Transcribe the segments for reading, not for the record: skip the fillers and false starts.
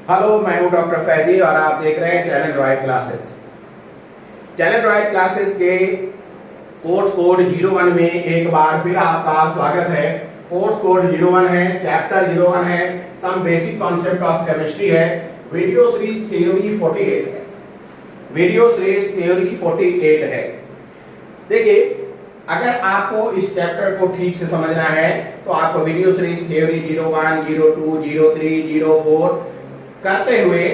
Hello, मैं हूं doctor Faidi और आप देख रहे हैं channel royal classes. Channel royal classes के कोर्स कोड 01 में एक बार फिर आपका स्वागत है। कोर्स कोड 01 है, चैप्टर 01 है, some basic concept of chemistry है, वीडियो सीरीज थ्योरी 48 है। वीडियो सीरीज थ्योरी 48 है। देखिए, अगर आपको इस चैप्टर को ठीक से समझना है तो आपको वीडियो सीरीज थ्योरी 01, 02, 03, 04 करते हुए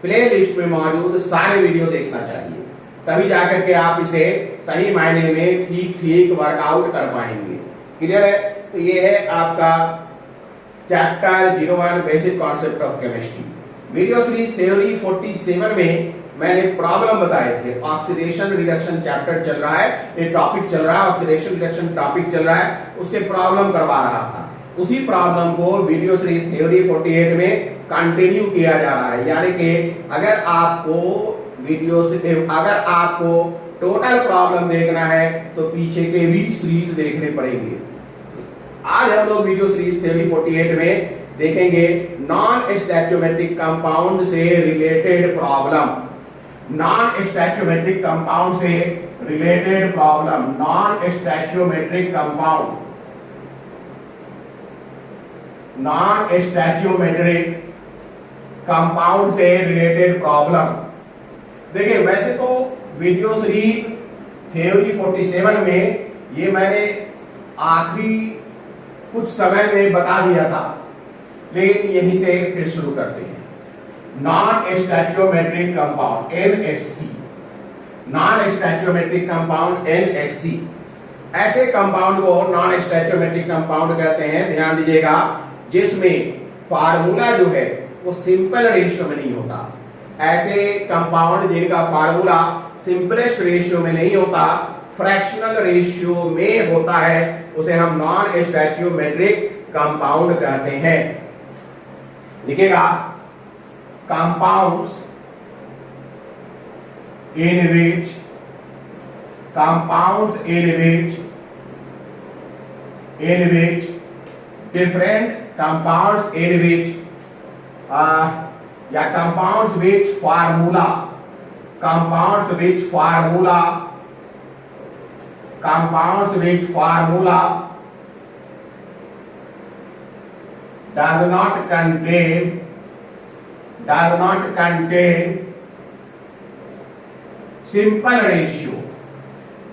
प्लेलिस्ट में मौजूद सारे वीडियो देखना चाहिए, तभी जाकर के आप इसे सही मायने में ठीक वर्कआउट कर पाएंगे। क्लियर है? तो ये है आपका chapter 01 basic concept of chemistry. Video series theory 47 में मैंने प्रॉब्लम बताए थे। ऑक्सीडेशन रिडक्शन चैप्टर चल रहा है, ये टॉपिक चल रहा है, ऑक्सीडेशन रिडक्शन टॉपिक चल रहा है, उसके प्रॉब्लम करवा रहा था। उसी प्रॉब्लम को वीडियो सीरीज थ्योरी 48 में कंटिन्यू किया जा रहा है। यानी कि अगर आपको टोटल प्रॉब्लम देखना है तो पीछे के भी सीरीज देखने पड़ेंगे। आज हम लोग वीडियो सीरीज थ्योरी 48 में देखेंगे नॉन स्टैचोमेट्रिक कंपाउंड से related problem. Non stoichiometric compound से related problem, non stoichiometric compound, non stoichiometric compound से रिलेटेड प्रॉब्लम। देखिए, वैसे तो वीडियो सीरीज थ्योरी 47 में ये मैंने आखिरी कुछ समय में बता दिया था, लेकिन यहीं से फिर शुरू करते हैं। Non stoichiometric compound NSC, non stoichiometric compound NSC, ऐसे कंपाउंड को नॉन स्टैचोमेट्रिक कंपाउंड कहते हैं। ध्यान दीजिएगा, जिसमें फार्मूला जो है वो सिंपल रेशियो में नहीं होता। ऐसे कंपाउंड जिनका फार्मूला सिंपलेस्ट रेशियो में नहीं होता, फ्रैक्शनल रेशियो में होता है, उसे हम नॉन स्टैचोमेट्रिक कंपाउंड कहते हैं। लिखेगा, compounds in which different compounds in which या compounds which formula does not contain simple ratio,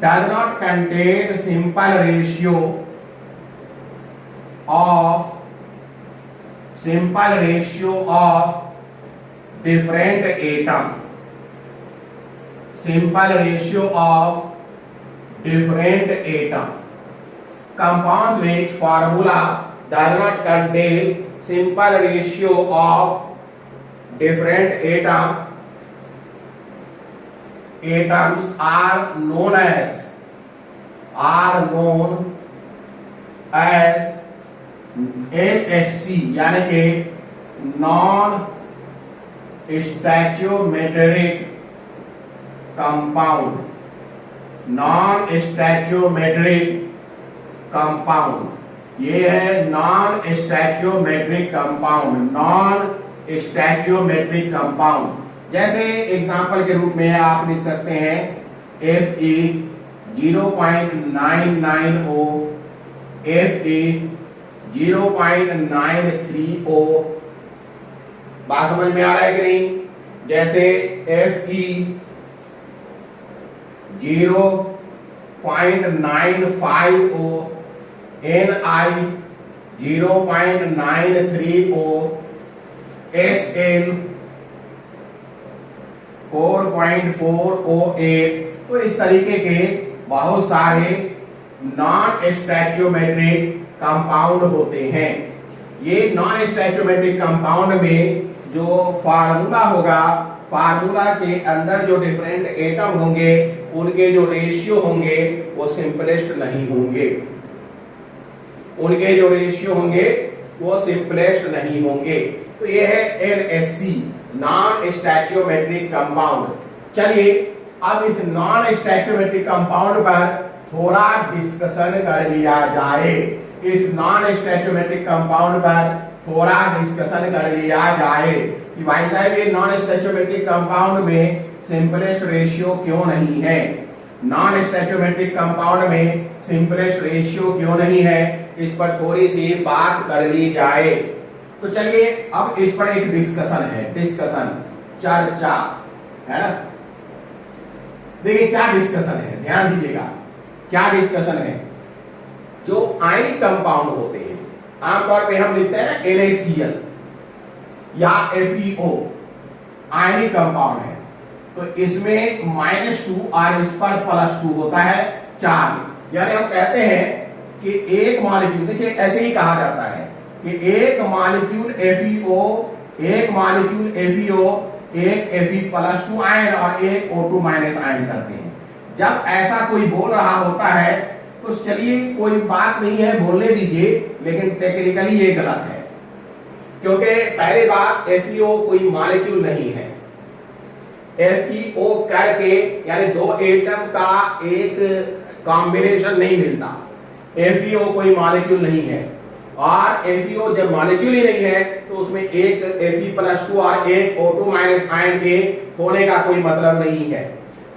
does not contain simple ratio of different atom, simple ratio of different atom, compounds which formula does not contain simple ratio of different atoms are known as NSC, यानी कि non stoichiometric compound, non stoichiometric compound. ये है non stoichiometric compound, non stoichiometric compound. जैसे example के रूप में आप लिख सकते हैं Fe 0.990, Fe 0.930। बात समझ में आ रहा है कि नहीं? जैसे Fe 0.950, Ni 0.930, Sn 4.408। तो इस तरीके के बहुत सारे नॉन स्टैचोमेट्रिक कंपाउंड होते हैं। ये नॉन स्टैचोमेट्रिक कंपाउंड में जो फार्मूला होगा, फार्मूला के अंदर जो डिफरेंट एटम होंगे उनके जो रेशियो होंगे वो सिंपलेस्ट नहीं होंगे, उनके जो रेशियो होंगे वो सिंपलेस्ट नहीं होंगे। तो ये है NSC, नॉन स्टैचोमेट्रिक कंपाउंड। चलिए अब इस नॉन स्टैचोमेट्रिक कंपाउंड पर थोड़ा डिस्कशन कर लिया जाए। इस नॉन स्टैचोमेट्रिक कंपाउंड पर थोड़ा डिस्कशन कर लिया जाए कि भाई साहब ये नॉन स्टैचोमेट्रिक कंपाउंड में सिंपलेस्ट रेशियो क्यों नहीं है, नॉन स्टैचोमेट्रिक कंपाउंड में सिंपलेस्ट रेशियो क्यों नहीं है, इस पर थोड़ी सी बात कर ली जाए। तो चलिए अब इस पर एक डिस्कशन है, डिस्कशन चर्चा है ना। देखिए क्या डिस्कशन है, ध्यान दीजिएगा क्या डिस्कशन है। जो आयनिक कंपाउंड होते हैं आमतौर पे हम लिखते हैं ना NaCl या FeO, आयनिक कंपाउंड है तो इसमें -2 और इस पर +2 होता है 4। यानी हम कहते हैं कि एक मॉलिक्यूल, देखिए ऐसे ही कहा जाता है कि एक मॉलिक्यूल FeO, एक मॉलिक्यूल FeO, एक Fe+2 आयन और एक O2- आयन करते हैं। जब ऐसा कोई बोल रहा होता है तो चलिए कोई बात नहीं है, बोलने दीजिए, लेकिन टेक्निकली ये गलत है क्योंकि पहली बात FeO कोई मॉलिक्यूल नहीं है। FeO करके यानी दो एटम का एक कॉम्बिनेशन नहीं मिलता, FeO कोई मॉलिक्यूल नहीं है। और FeO जब मॉलिक्यूल ही नहीं है तो उसमें एक Fe+2 और एक O2- आयन के होने का कोई मतलब नहीं है।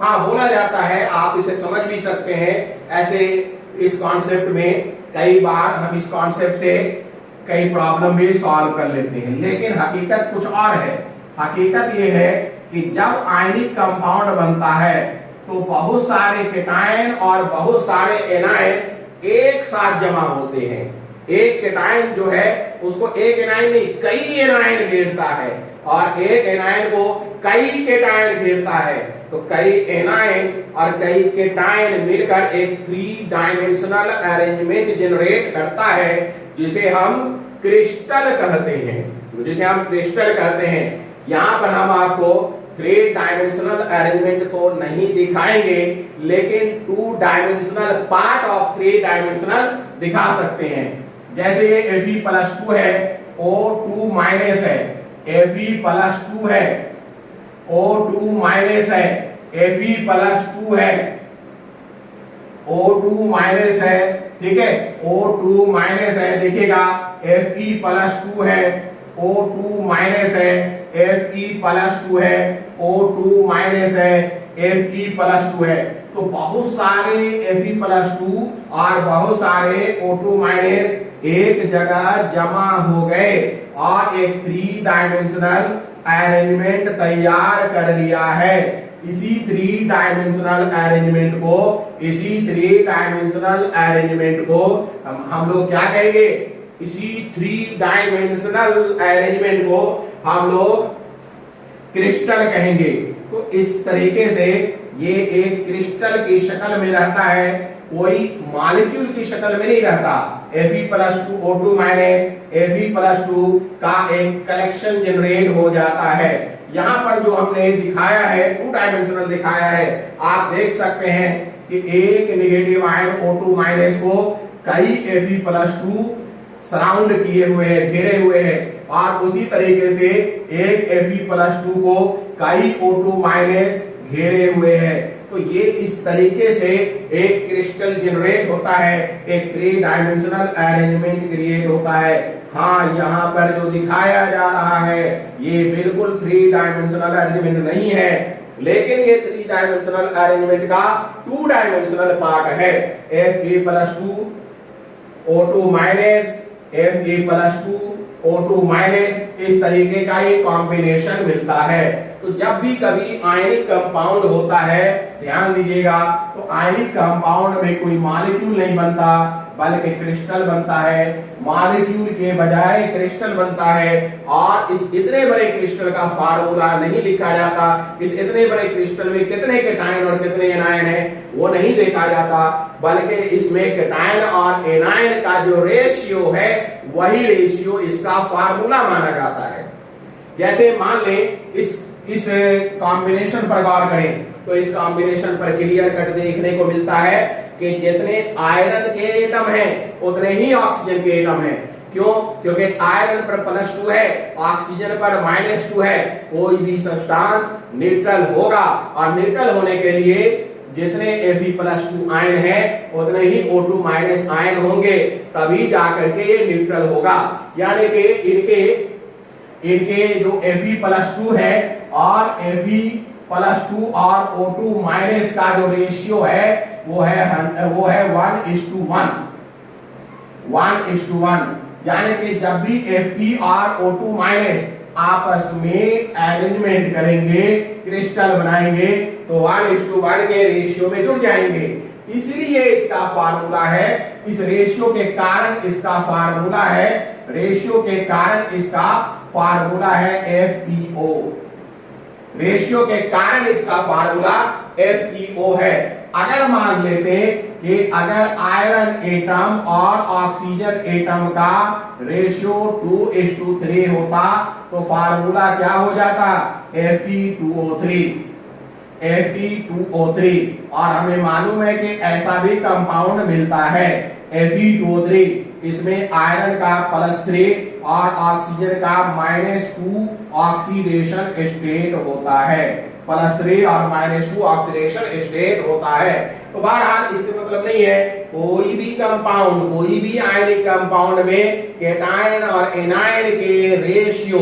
हाँ बोला जाता है, आप इसे समझ भी सकते हैं ऐसे। इस कॉन्सेप्ट में कई बार हम इस कॉन्सेप्ट से कई प्रॉब्लम भी सॉल्व कर लेते हैं, लेकिन हकीकत कुछ और है। हकीकत ये है कि जब आयनिक कंपाउंड बनता है तो बहुत सारे केटायन और बहुत सारे एनायन एक साथ जमा होते हैं। एक केटायन जो है उसको एक एनायन नहीं कई एनायन घेरता है और एक एनायन को कई केटायन घेरता है। तो कई एनायन और कई केटायन मिलकर एक 3 डायमेंशनल अरेंजमेंट जनरेट करता है जिसे हम क्रिस्टल कहते हैं, जिसे हम क्रिस्टल कहते हैं। यहां पर हम आपको 3 डायमेंशनल अरेंजमेंट तो नहीं दिखाएंगे, लेकिन 2 डायमेंशनल पार्ट ऑफ 3 डायमेंशनल दिखा सकते हैं। जैसे ये Fe+2 है, O2- है, Fe+2 है, O2- है, Fe+2 है, O2- है, ठीक है, O2- है, देखिएगा Fe+2 है, O2- है, Fe+2 है, O2- है, Fe+2 है। तो बहुत सारे Fe+2 और बहुत सारे O2- एक जगह जमा हो गए और एक 3 डायमेंशनल अरेंजमेंट तैयार कर लिया है। इसी 3 डायमेंशनल अरेंजमेंट को हम लोग क्या कहेंगे, इसी 3 डायमेंशनल अरेंजमेंट को हम लोग क्रिस्टल कहेंगे। तो इस तरीके से ये एक क्रिस्टल की शक्ल में रहता है, कोई मॉलिक्यूल की शक्ल में नहीं रहता। Fe+2 O2- Fe+2 का एक कलेक्शन जनरेट हो जाता है। यहाँ पर जो हमने दिखाया है 2 डायमेंशनल दिखाया है, आप देख सकते हैं कि एक नेगेटिव आयन O2- को कई Fe+2 सराउंड किए हुए हैं, घेरे हुए हैं, और उसी तरीके से एक Fe+2 को कई O2- घेरे हुए हैं। तो ये इस तरीके से एक क्रिस्टल जनरेट होता है, एक 3 डायमेंशनल अरेंजमेंट क्रिएट होता है। हाँ यहाँ पर जो दिखाया जा रहा है ये बिल्कुल 3 डायमेंशनल अरेंजमेंट नहीं है, लेकिन ये 3 डायमेंशनल अरेंजमेंट का 2 डायमेंशनल पार्ट है। Fe+2 O2- Fe+2 O2- इस तरीके का ये कॉम्बिनेशन मिलता है। तो जब भी कभी आयनिक कंपाउंड होता है, ध्यान दीजिएगा, तो आयनिक कंपाउंड में कोई मॉलिक्यूल नहीं बनता बल्कि क्रिस्टल बनता है। मॉलिक्यूल के बजाय क्रिस्टल बनता है और इस इतने बड़े क्रिस्टल का फार्मूला नहीं लिखा जाता। इस इतने बड़े क्रिस्टल में कितने केटायन और कितने एनायन है वो नहीं देखा जाता, बल्कि इसमें केटायन और एनायन का जो रेशियो है वही रेशियो इसका फार्मूला माना जाता है। जैसे मान लें इस कॉम्बिनेशन पर गौर करें तो इस कॉम्बिनेशन पर क्लियर कट देखने को मिलता है कि जितने आयरन के एटम हैं उतने ही ऑक्सीजन के एटम हैं। क्यों? क्योंकि आयरन पर +2 है, ऑक्सीजन पर -2 है। कोई भी सब्सटेंस न्यूट्रल होगा और न्यूट्रल होने के लिए जितने Fe+2 आयन है उतने ही O2 माइनस आयन होंगे, तभी जाकर के ये न्यूट्रल होगा। यानी कि इनके जो Fe+2 है और Fe+2 और O2 माइनस का जो रेशियो है वो है 1:1, 1:1। यानी कि जब भी Fe और O2 माइनस आपस में अरेंजमेंट करेंगे, क्रिस्टल बनाएंगे, तो 1:1 के रेशियो में जुड़ जाएंगे। इसलिए इसका फार्मूला है, इस रेशियो के कारण इसका फार्मूला है, रेशियो के कारण इसका फार्मूला है FeO। रेशियो के कारण इसका फार्मूला FeO है। अगर मान लेते कि अगर आयरन एटम और ऑक्सीजन एटम का रेशियो 2:3 होता तो फार्मूला क्या हो जाता? Fe2O3। Fe2O3। और हमें मालूम है कि ऐसा भी कंपाउंड मिलता है Fe2O3। इसमें आयरन का +3 और ऑक्सीजन का -2 ऑक्सीडेशन स्टेट होता है। +3 और -2 ऑक्सीडेशन स्टेट होता है। तो बहरहाल इससे मतलब नहीं है कोई भी कंपाउंड, कोई भी आयनिक कंपाउंड में केटायन और एनायन के रेशियो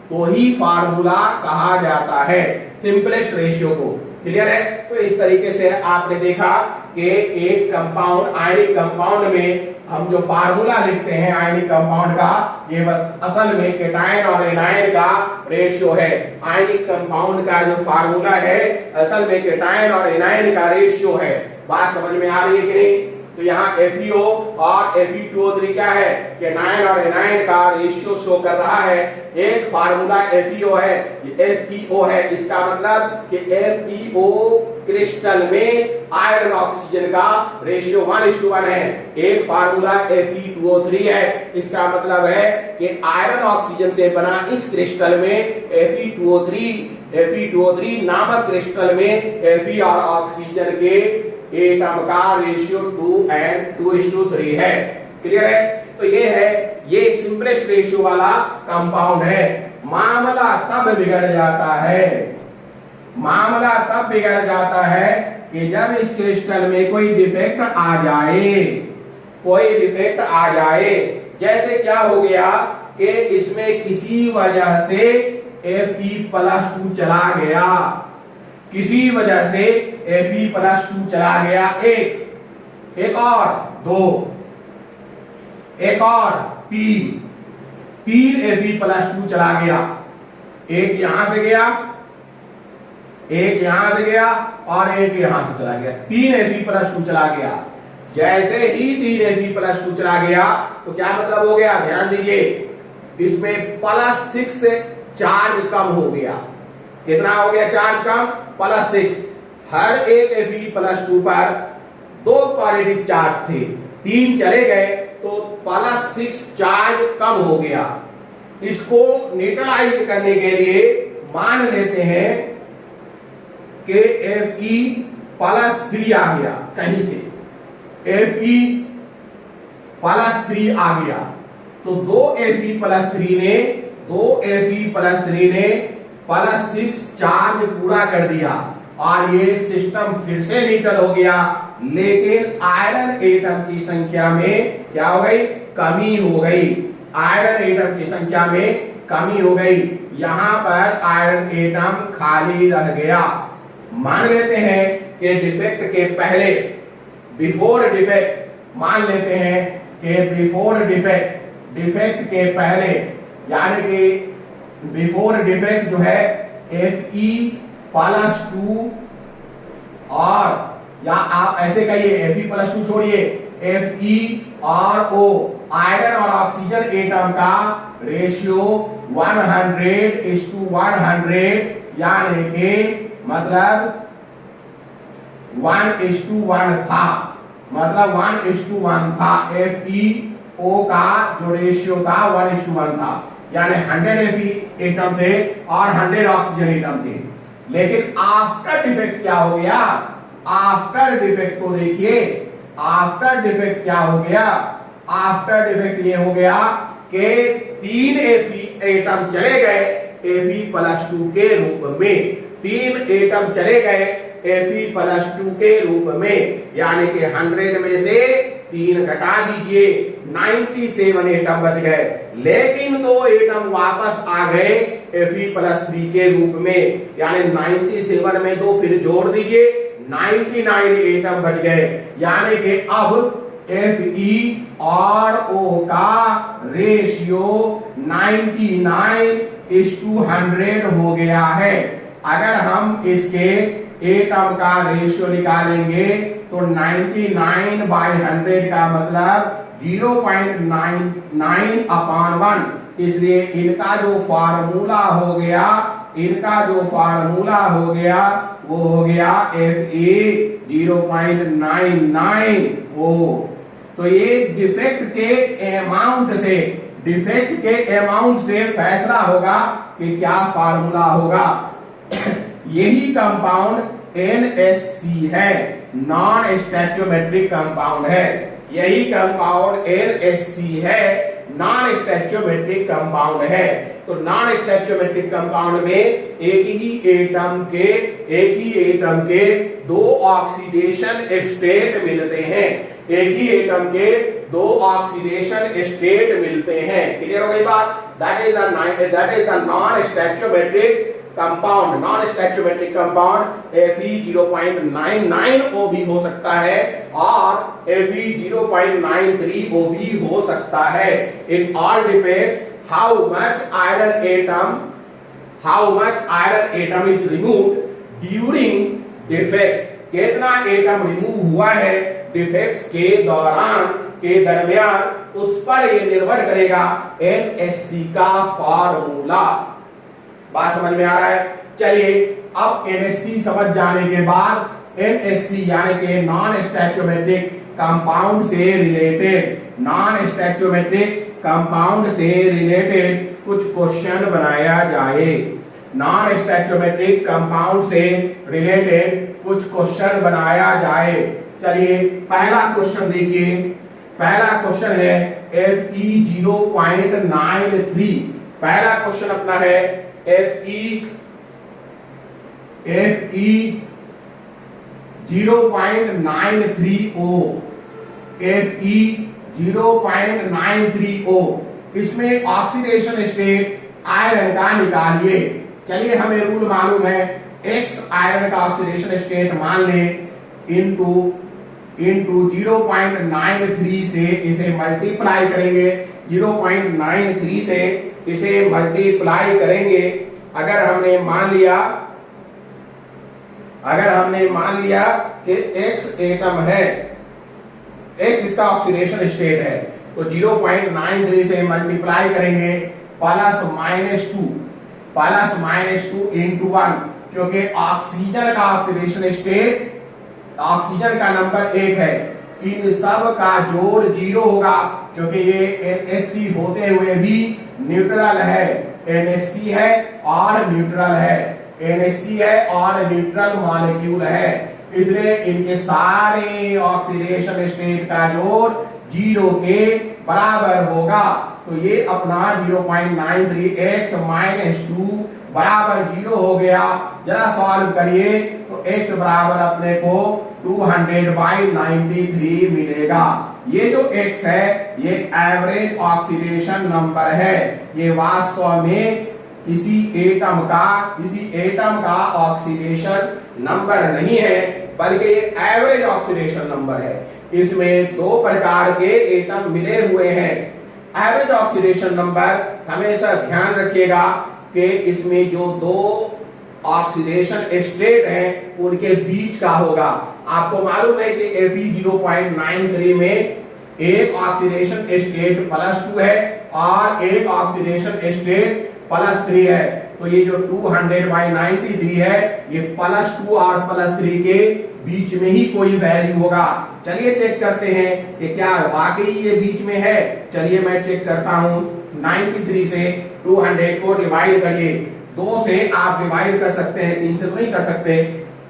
को ही फार्मूला कहा जाता है, सिंपलेस्ट रेशियो को। क्लियर है? तो इस तरीके से आपने देखा कि एक कंपाउंड, आयनिक कंपाउंड में हम जो फार्मूला लिखते हैं आयनिक कंपाउंड का, ये असल में केटायन और एनायन का रेशियो है। आयनिक कंपाउंड का जो फार्मूला है असल में केटायन और एनायन का रेशियो है। बात समझ में आ रही है कि नहीं? तो यहाँ FeO और Fe2O3 क्या है? केटायन और एनायन का रेशियो शो कर रहा है। एक फार्मूला FeO है, FeO है, इसका मतलब कि FeO क्रिस्टल में आयरन ऑक्सीजन का रेशियो 1:1 है। एक फार्मूला Fe2O3 है, इसका मतलब है कि आयरन ऑक्सीजन से बना इस क्रिस्टल में Fe2O3 नामक क्रिस्टल में Fe और ऑक्सीजन के एटम का रेशियो 2:3 है। क्लियर है? तो ये है, ये सिंपलेस्ट रेशियो वाला कंपाउंड है। मामला तब बिगड़ जाता है, मामला तब बिगड़ जाता है कि जब इस क्रिस्टल में कोई डिफेक्ट आ जाए, कोई डिफेक्ट आ जाए। जैसे क्या हो गया कि इसमें किसी वजह से Fe+2 चला गया, किसी वजह से Fe+2 चला गया, एक और 2, एक और 3 Fe+2 चला गया। एक यहां से गया, एक यहां से गया और एक यहां से चला गया। 3 Fe+2 चला गया। जैसे ही 3 Fe+2 चला गया तो क्या मतलब हो गया? ध्यान दीजिए, इसमें +6 चार्ज कम हो गया। कितना हो गया चार्ज कम? +6। हर एक Fe+2 पर 2 पॉजिटिव चार्ज थे, 3 चले गए तो +6 चार्ज कम हो गया। इसको न्यूट्रलाइज करने के लिए मान लेते हैं कि Fe+3 आ गया, कहीं से Fe+3 आ गया तो 2 Fe+3 ने +6 चार्ज पूरा कर दिया और ये सिस्टम फिर से न्यूट्रल हो गया। लेकिन आयरन एटम की संख्या में क्या हो गई? कमी हो गई। आयरन एटम की संख्या में कमी हो गई। यहां पर आयरन एटम खाली रह गया। मान लेते हैं कि डिफेक्ट के पहले, बिफोर डिफेक्ट, मान लेते हैं कि बिफोर डिफेक्ट, डिफेक्ट के पहले, यानी कि बिफोर डिफेक्ट जो है Fe+2 और, या आप ऐसे कहिए Fe+2 छोड़िए, Fe और O, आयरन और ऑक्सीजन एटम का रेशियो 100:100, यानी कि मतलब 1:1 था, मतलब 1:1 था। FeO का जो रेशियो था 1:1 था, यानी 100 Fe एटम थे और 100 ऑक्सीजन एटम थे। लेकिन आफ्टर डिफेक्ट क्या हो गया? आफ्टर डिफेक्ट को देखिए, आफ्टर डिफेक्ट क्या हो गया? आफ्टर डिफेक्ट ये हो गया कि 3 Fe एटम चले गए Fe+2 के रूप में, 3 एटम चले गए Fe+2 के रूप में, यानी कि 100 में से 3 घटा दीजिए, 97 एटम बच गए। लेकिन 2 एटम वापस आ गए Fe+3 के रूप में, यानी 97 में 2 फिर जोड़ दीजिए, 99 एटम बच गए। यानी कि अब Fe और O का रेशियो 99:100 हो गया है। अगर हम इसके एटम का रेशियो निकालेंगे तो 99/100 का मतलब 0.99/1, इसलिए इनका जो फार्मूला हो गया वो हो गया Fe 0.99O। तो ये डिफेक्ट के अमाउंट से फैसला होगा कि क्या फार्मूला होगा। यही कंपाउंड NaC है, नॉन स्टैच्योमेट्रिक कंपाउंड है। यही कंपाउंड NaC है, नॉन स्टैच्योमेट्रिक कंपाउंड है। तो नॉन स्टैच्योमेट्रिक कंपाउंड में एक ही एटम के 2 ऑक्सीडेशन स्टेट मिलते हैं। एक ही एटम के 2 ऑक्सीडेशन स्टेट मिलते हैं। क्लियर हो गई बात? That is the non stoichiometric compound. Non stoichiometric compound Fe 0.99O भी हो सकता है और Fe 0.93O भी हो सकता है। It all depends how much iron atom is removed during defect। कितना एटम रिमूव हुआ है डिफेक्ट्स के दरमियान, उस पर ये निर्भर करेगा NaC का फार्मूला। बात समझ में आ रहा है? चलिए अब NaC समझ जाने के बाद NaC यानी कि नॉन स्टैच्योमेट्रिक कंपाउंड से रिलेटेड कुछ क्वेश्चन बनाया जाए। नॉन स्टैच्योमेट्रिक कंपाउंड से रिलेटेड कुछ क्वेश्चन बनाया जाए। चलिए पहला क्वेश्चन देखिए। पहला क्वेश्चन है Fe 0.93। पहला क्वेश्चन अपना है Fe 0.93O। Fe 0.93O। इसमें ऑक्सीडेशन स्टेट आयरन का निकालिए। चलिए हमें रूल मालूम है, X आयरन का ऑक्सीडेशन स्टेट मान लें इनटू 0.93 से इसे मल्टीप्लाई करेंगे। 0.93 से इसे मल्टीप्लाई करेंगे। अगर हमने मान लिया कि X एटम है, X इसका ऑक्सीडेशन स्टेट है, तो 0.93 से मल्टीप्लाई करेंगे +-2 into 1, क्योंकि ऑक्सीजन का ऑक्सीडेशन स्टेट, ऑक्सीजन का नंबर 1 है, इन सब का जोड़ 0 होगा, क्योंकि ये NaC होते हुए भी न्यूट्रल है। NaC है और न्यूट्रल मॉलिक्यूल है, इसलिए इनके सारे ऑक्सीडेशन स्टेट का जोड़ 0 के बराबर होगा। तो ये अपना 0.93x - 2 बराबर 0 हो गया। जरा सॉल्व करिए तो x बराबर अपने को 200/93 मिलेगा। ये जो x है ये एवरेज ऑक्सीडेशन नंबर है। ये वास्तव में किसी एटम का ऑक्सीडेशन नंबर नहीं है, बल्कि ये एवरेज ऑक्सीडेशन नंबर है। इसमें 2 प्रकार के एटम मिले हुए हैं। एवरेज ऑक्सीडेशन नंबर हमेशा ध्यान रखिएगा कि इसमें जो 2 ऑक्सीडेशन स्टेट हैं उनके बीच का होगा। आपको मालूम है कि Fe 0.93 में एक ऑक्सीडेशन स्टेट +2 है और एक ऑक्सीडेशन स्टेट +3 है। तो ये जो 200/93 है ये +2 और +3 के बीच में ही कोई वैल्यू होगा। चलिए चेक करते हैं कि क्या वाकई ये बीच में है। चलिए मैं चेक करता हूं। 93 से 200 को डिवाइड करिए। 2 से आप डिवाइड कर सकते हैं, 3 से तो नहीं कर सकते।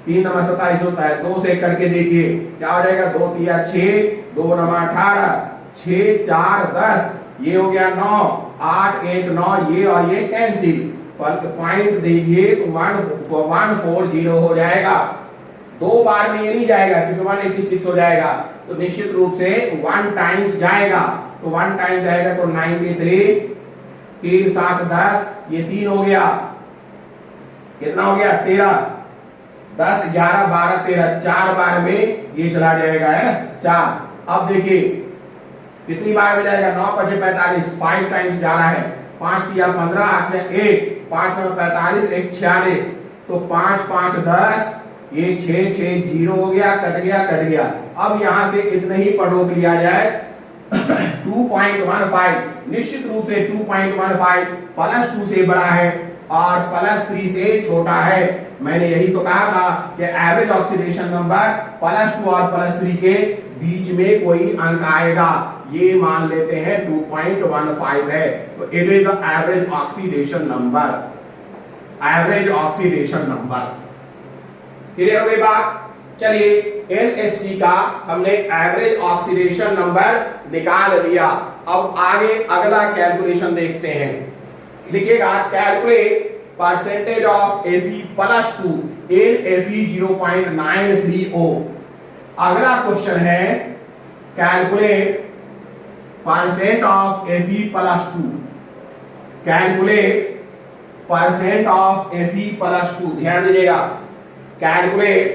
3 × 27 होता है, 2 से करके देखिए क्या हो जाएगा। 2 × 3 = 6, 2 × 18, 6 × 4 = 10, ये हो गया 9, 8 1 9, ये और ये कैंसिल, पॉइंट दीजिए तो 140 हो जाएगा। 2 बार में ये नहीं जाएगा क्योंकि 186 हो जाएगा, तो निश्चित रूप से 1 टाइम्स जाएगा, तो 1 टाइम्स जाएगा तो 93, 3 7 10, ये 3 हो गया, कितना हो गया 13, 10 11 12 13, 4 बार में ये चला जाएगा, है ना 4। अब देखिए कितनी बार में जाएगा, 9 5 45, 5 टाइम्स जा रहा है, 5 3 15 8 1, 5 9 45, 1 46, तो 5 5 10, ये 6 6 0 हो गया, कट गया। अब यहां से इतने ही पर रोक लिया जाए 2.15, निश्चित रूप से 2.15 +2 से बड़ा है और +3 से छोटा है। मैंने यही तो कहा था कि एवरेज ऑक्सीडेशन नंबर +2 और +3 के बीच में कोई अंक आएगा, ये मान लेते हैं 2.15 है, तो it is the average oxidation number, average oxidation number. Clear हो गई बात? चलिए NaC का हमने एवरेज ऑक्सीडेशन नंबर निकाल लिया। अब आगे अगला कैलकुलेशन देखते हैं। लिखिएगा calculate percentage of Fe+2 in Fe0.930। अगला क्वेश्चन है calculate percent of Fe+2, calculate percent of Fe+2, ध्यान दीजिएगा, calculate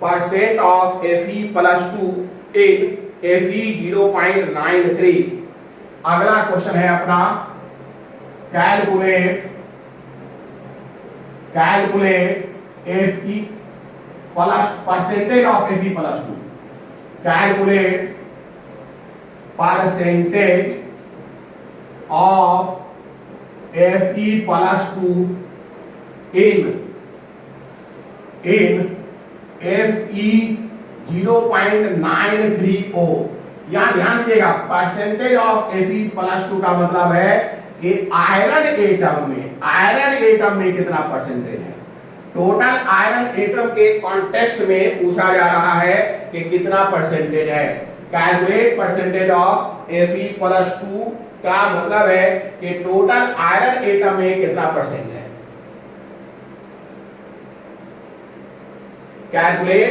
percent of Fe+2 in Fe0.93। अगला क्वेश्चन है अपना calculate Fe plus percentage of Fe+2, calculate percentage of Fe+2 in Fe0.930। यहां ध्यान दीजिएगा, परसेंटेज ऑफ Fe+2 का मतलब है कि आयरन एटम में कितना परसेंटेज है। टोटल आयरन एटम के कॉन्टेक्स्ट में पूछा जा रहा है कि कितना परसेंटेज है। कैलकुलेट परसेंटेज ऑफ Fe+2 का मतलब है कि टोटल आयरन एटम में कितना परसेंट है। Calculate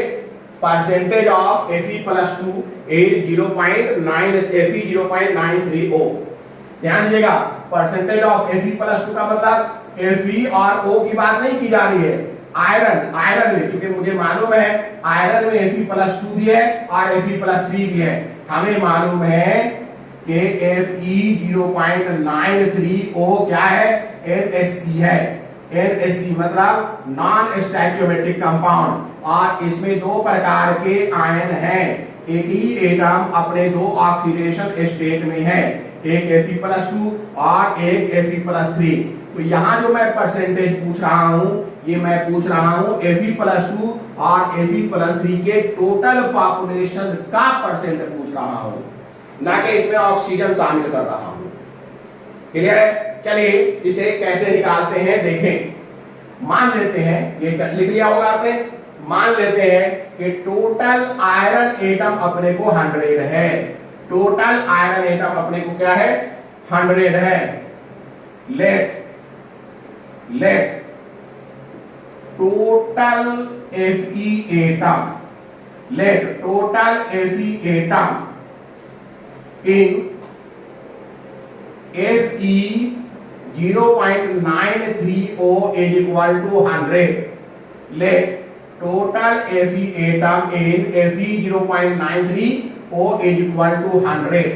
percentage of Fe+2 in Fe0.930। ध्यान दीजिएगा, परसेंटेज ऑफ Fe+2 का मतलब Fe और O की बात नहीं की जा रही है, आयरन में, चूंकि मुझे मालूम है आयरन में Fe+2 भी है और Fe+3 भी है। हमें मालूम है कि Fe0.930 क्या है, NaC है। NaC मतलब नॉन स्टैच्यूमेट्रिक कंपाउंड, और इसमें 2 प्रकार के आयन हैं। एक ही एटम अपने 2 ऑक्सीडेशन स्टेट में है, एक Fe+2 और एक Fe+3। तो यहां जो मैं परसेंटेज पूछ रहा हूं, ये मैं पूछ रहा हूं Fe+2 और Fe+3 के टोटल पॉपुलेशन का परसेंट पूछ रहा हूं, ना कि इसमें ऑक्सीजन शामिल कर रहा हूं। क्लियर है? चलिए इसे कैसे निकालते हैं देखें। मान लेते हैं, ये लिख लिया होगा आपने, मान लेते हैं कि टोटल आयरन एटम अपने को 100 है। टोटल आयरन एटम अपने को क्या है, 100 है। Let total Fe atom, let total Fe atom in Fe0.930 is equal to 100। let total Fe atom in Fe0.930 is equal to 100।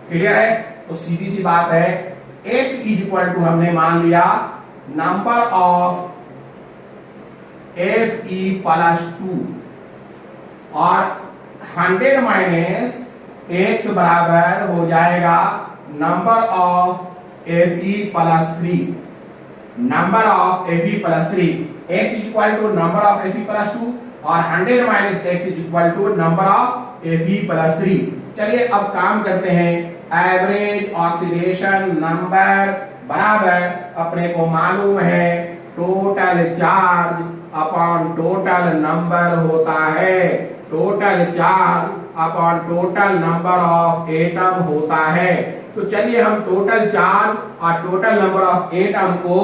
Clear है? तो सीधी सी बात है, H is equal to हमने मान लिया नंबर ऑफ Fe+2 और 100 माइनस X बराबर हो जाएगा number of Fe+3, number of Fe+3। X is equal to number of Fe+2 और 100 minus X is equal to number of Fe+3। चलिए अब काम करते हैं। एवरेज ऑक्सीडेशन नंबर बराबर अपने को मालूम है total charge upon total number होता है, total charge upon total number of atom होता है। तो चलिए हम टोटल चार्ज और टोटल नंबर ऑफ एटम को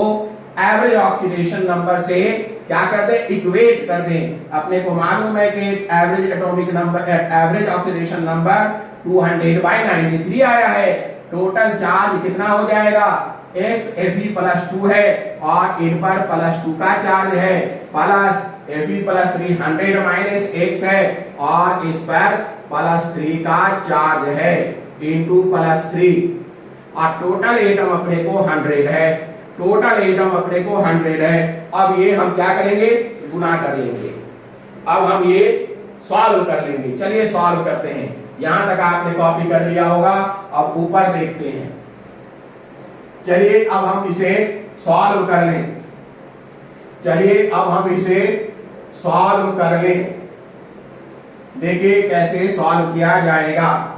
एवरेज ऑक्सीडेशन नंबर से क्या कर दें, इक्वेट कर दें। अपने को मालूम है कि average atomic number, average oxidation number 200/93 आया है। टोटल चार्ज कितना हो जाएगा, x Fe+2 है और इन पर +2 का चार्ज है, प्लस Fe+300 माइनस x है और इस पर +3 का चार्ज है इंटू +3 और टोटल एटम अपने को 100 है। टोटल एटम अपने को 100 है। अब ये हम क्या करेंगे, गुना कर लेंगे। अब हम ये सॉल्व कर लेंगे। चलिए सॉल्व करते हैं। यहां तक आपने कॉपी कर लिया होगा। अब ऊपर देखते हैं। चलिए अब हम इसे सॉल्व कर लें। चलिए अब हम इसे सॉल्व कर लें। देखिए कैसे सॉल्व किया जाएगा।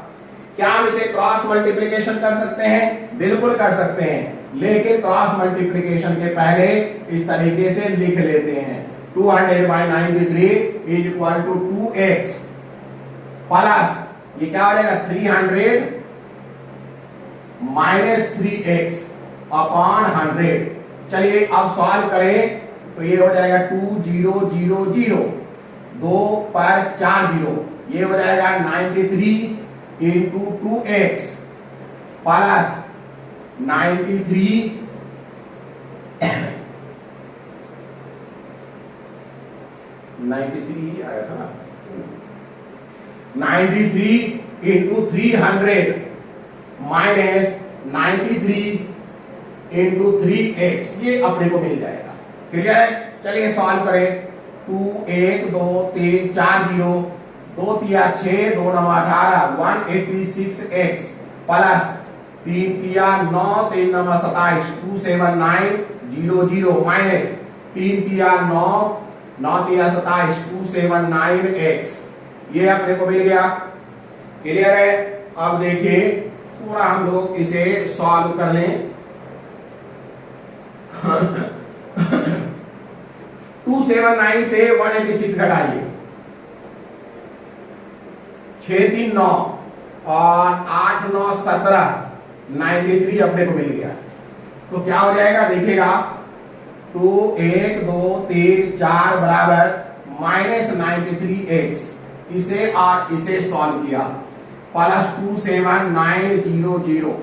क्या हम इसे क्रॉस मल्टीप्लिकेशन कर सकते हैं? बिल्कुल कर सकते हैं, लेकिन क्रॉस मल्टीप्लिकेशन के पहले इस तरीके से लिख लेते हैं। 200/93 is equal to 2x plus ये क्या हो जाएगा 300 माइनस 3x अपॉन 100। चलिए अब सॉल्व करें तो ये हो जाएगा 2000, 2 पर 4 0, ये हो जाएगा 93 इंटू 2x प्लस 93 आया था ना, 93 इंटू 300 माइनस 93 इंटू 3x, ये अपने को मिल जाएगा। क्लियर है? चलिए सॉल्व करें। 2 1 2 3 4 0, 2 3 6 2 9 18 186x प्लस 3 3 9 3 9 27 279 0 0 माइनस 3 3 9 9 3 27 279x, ये अपने को मिल गया। क्लियर है? अब देखिए थोड़ा हम लोग इसे सॉल्व कर लें। 279 से 186 घटाइए, 6 3 9 और 8 9 17, 93 अपने को मिल गया। तो क्या हो जाएगा देखिएगा, 2 1 2 3 4 बराबर -93x, इसे और इसे सॉल्व किया, प्लस 27900।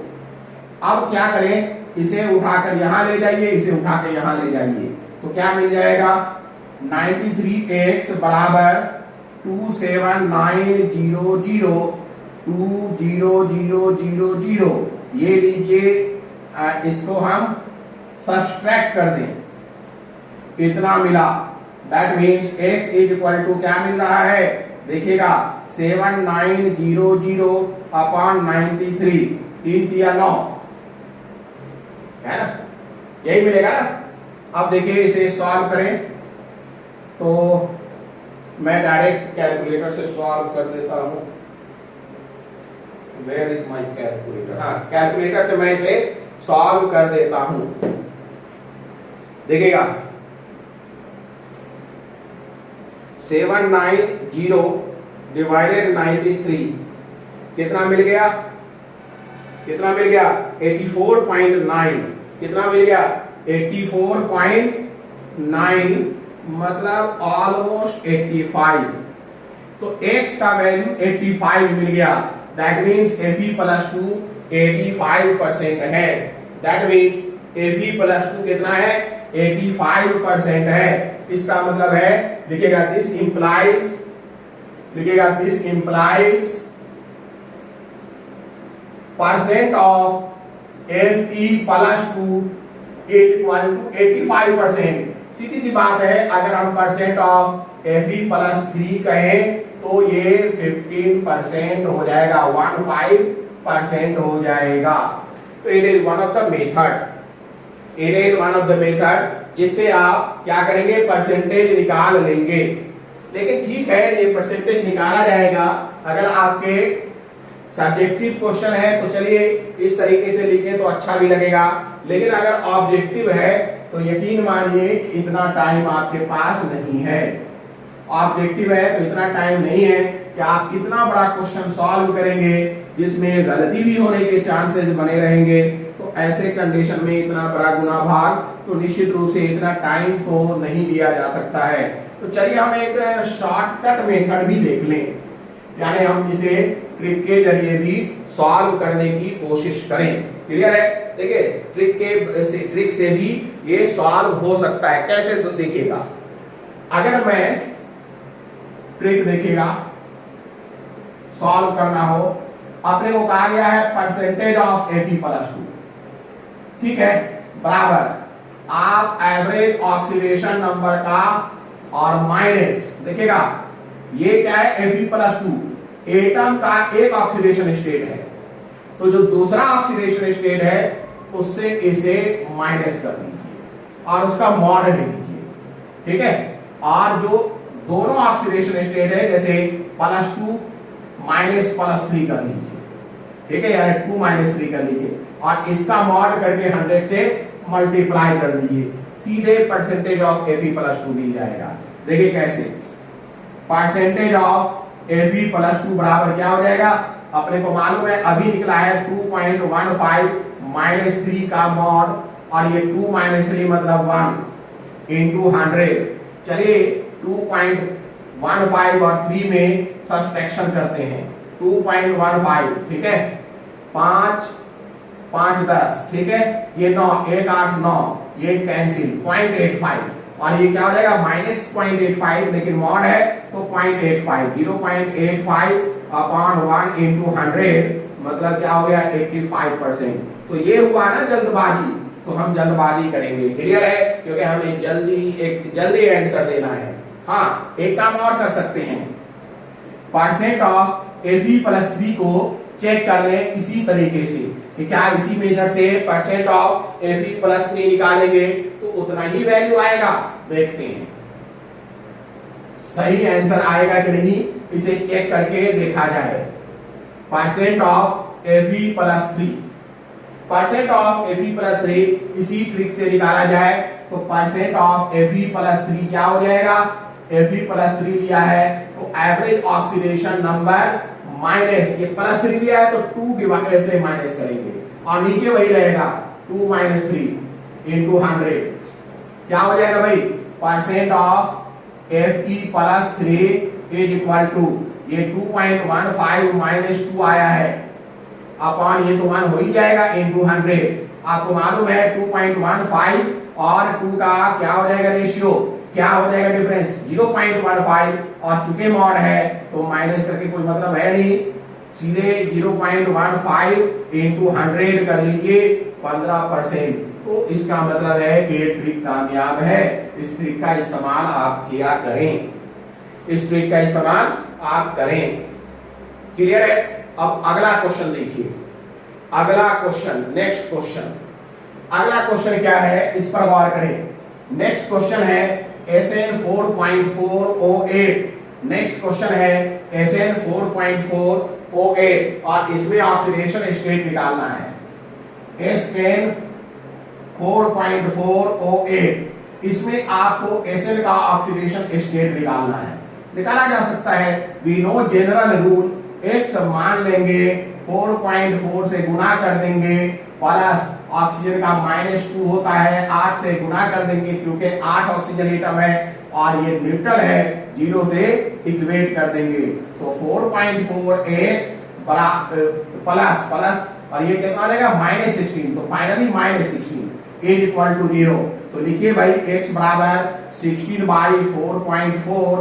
अब क्या करें, इसे उठाकर यहां ले जाइए, इसे उठाकर यहां ले जाइए, तो क्या मिल जाएगा 93x बराबर 27900 20000, ये लीजिए, इसको हम सब्सट्रैक्ट कर दें, इतना मिला। That means x is equal to क्या मिल रहा है देखिएगा 7900 अपॉन 93, 3 3 9 है ना, यही मिलेगा ना। अब देखिए इसे सॉल्व करें तो मैं डायरेक्ट कैलकुलेटर से सॉल्व कर देता हूं। Where is my calculator? हाँ, कैलकुलेटर से मैं इसे सॉल्व कर देता हूं। देखिएगा 790 डिवाइडेड 93 कितना मिल गया, कितना मिल गया 84.9, कितना मिल गया 84.9, मतलब ऑलमोस्ट 85। तो x का वैल्यू 85 मिल गया। दैट मीन्स Fe+2 85% है। दैट मीन्स Fe+2 कितना है 85% है। इसका मतलब है लिखिएगा दिस इंप्लाइज, लिखिएगा this implies percent of Fe+2 equal to 85%। सीधी सी बात है, अगर हम परसेंट ऑफ Fe+3 कहें तो ये 15% हो जाएगा, 15% हो जाएगा। तो it is one of the method, it is one of the method जिससे आप क्या करेंगे, परसेंटेज निकाल लेंगे। लेकिन ठीक है, ये परसेंटेज निकाला जाएगा। अगर आपके सब्जेक्टिव क्वेश्चन है तो चलिए इस तरीके से लिखें तो अच्छा भी लगेगा, लेकिन अगर ऑब्जेक्टिव है तो यकीन मानिए इतना टाइम आपके पास नहीं है। ऑब्जेक्टिव है तो इतना टाइम नहीं है कि आप इतना बड़ा क्वेश्चन सॉल्व करेंगे जिसमें गलती भी होने के चांसेस बने रहेंगे। तो ऐसे कंडीशन में इतना बड़ा गुना भाग तो निश्चित रूप से इतना टाइम तो नहीं लिया जा सकता है। तो चलिए हम एक शॉर्टकट मेथड भी देख लें, यानी हम इसे ट्रिक के जरिए भी सॉल्व करने की कोशिश करें। क्लियर है? देखिए ट्रिक से भी ये सॉल्व हो सकता है। कैसे? तो देखिएगा, अगर मैं ट्रिक देखिएगा सॉल्व करना हो, अपने को कहा गया है परसेंटेज ऑफ Fe+2, ठीक है, बराबर आप एवरेज ऑक्सीडेशन नंबर का और माइनस देखिएगा ये क्या है Fe+2 एटम का एक ऑक्सीडेशन स्टेट है, तो जो दूसरा ऑक्सीडेशन स्टेट है उससे इसे माइनस कर दीजिए और उसका मॉड ले लीजिए, ठीक है। और जो दोनों ऑक्सीडेशन स्टेट है जैसे +2 -+3 कर लीजिए, ठीक है, यानी 2 -3 कर लीजिए और इसका मॉड करके 100 से मल्टीप्लाई कर दीजिए, सीधे परसेंटेज ऑफ Fe+2 मिल जाएगा। देखिए कैसे, परसेंटेज ऑफ Fe+2 बराबर क्या हो जाएगा, अपने को मालूम है अभी निकला है 2.15 -3 का मॉड और ये 2 -3 मतलब 1 × 100। चलिए 2.15 और 3 में सब्सट्रैक्शन करते हैं, 2.15, ठीक है, 5 5 10, ठीक है, ये 9 1 8 9, ये कैंसिल 0.85 और ये क्या हो जाएगा -0.85, लेकिन मॉड है तो 0.85, 0.85 अपॉन 1 × 100 मतलब क्या हो गया 85%। तो ये हुआ ना जल्दबाजी, तो हम जल्दबाजी करेंगे। क्लियर है? क्योंकि हमें जल्दी आंसर देना है। हाँ, एक काम और कर सकते हैं, परसेंट ऑफ Fe+3 को चेक कर लें इसी तरीके से कि क्या इसी मेथड से परसेंट ऑफ Fe+3 निकालेंगे तो उतना ही वैल्यू आएगा। देखते हैं सही आंसर आएगा कि नहीं, इसे चेक करके देखा जाए। Percent of Fe+3, percent of Fe+3 इसी ट्रिक से निकाला जाए तो परसेंट ऑफ Fe+3 क्या हो जाएगा, Fe+3 लिया है तो एवरेज ऑक्सीडेशन नंबर माइनस, ये +3 लिया है तो 2 डिवाइड से माइनस करेंगे और नीचे वही रहेगा 2 -3 × 100 क्या हो जाएगा भाई, percent of Fe+3 is equal to ये 2.15 -2 आया है अपॉन ये तो 1 हो ही जाएगा × 100। आपको मालूम है 2.15 और 2 का क्या हो जाएगा रेशियो, क्या हो जाएगा डिफरेंस 0.15 और चूंकि मॉड है तो माइनस करके कोई मतलब है नहीं, सीधे 0.15 × 100 कर लीजिए 15%। तो इसका मतलब है कि ट्रिक कामयाब है। इस ट्रिक का इस्तेमाल आप किया करें, इस ट्रिक का इस्तेमाल आप करें। क्लियर है? अब अगला क्वेश्चन देखिए, अगला क्वेश्चन, नेक्स्ट क्वेश्चन, अगला क्वेश्चन क्या है इस पर गौर करें। नेक्स्ट क्वेश्चन है SN4.408, नेक्स्ट क्वेश्चन है SN4.408 और इसमें ऑक्सीडेशन स्टेट निकालना है। SN4.408 इसमें आपको Sn का ऑक्सीडेशन स्टेट निकालना है। निकाला जा सकता है, we know general rule, x मान लेंगे 4.4 से गुना कर देंगे प्लस ऑक्सीजन का -2 होता है 8 से गुना कर देंगे क्योंकि 8 ऑक्सीजन एटम है और ये न्यूट्रल है 0 से इक्वेट कर देंगे तो 4.4x प्लस और ये कितना आ जाएगा -16, तो फाइनली -16 इज इक्वल टू 0। तो लिखिए भाई x बराबर 16/4.4,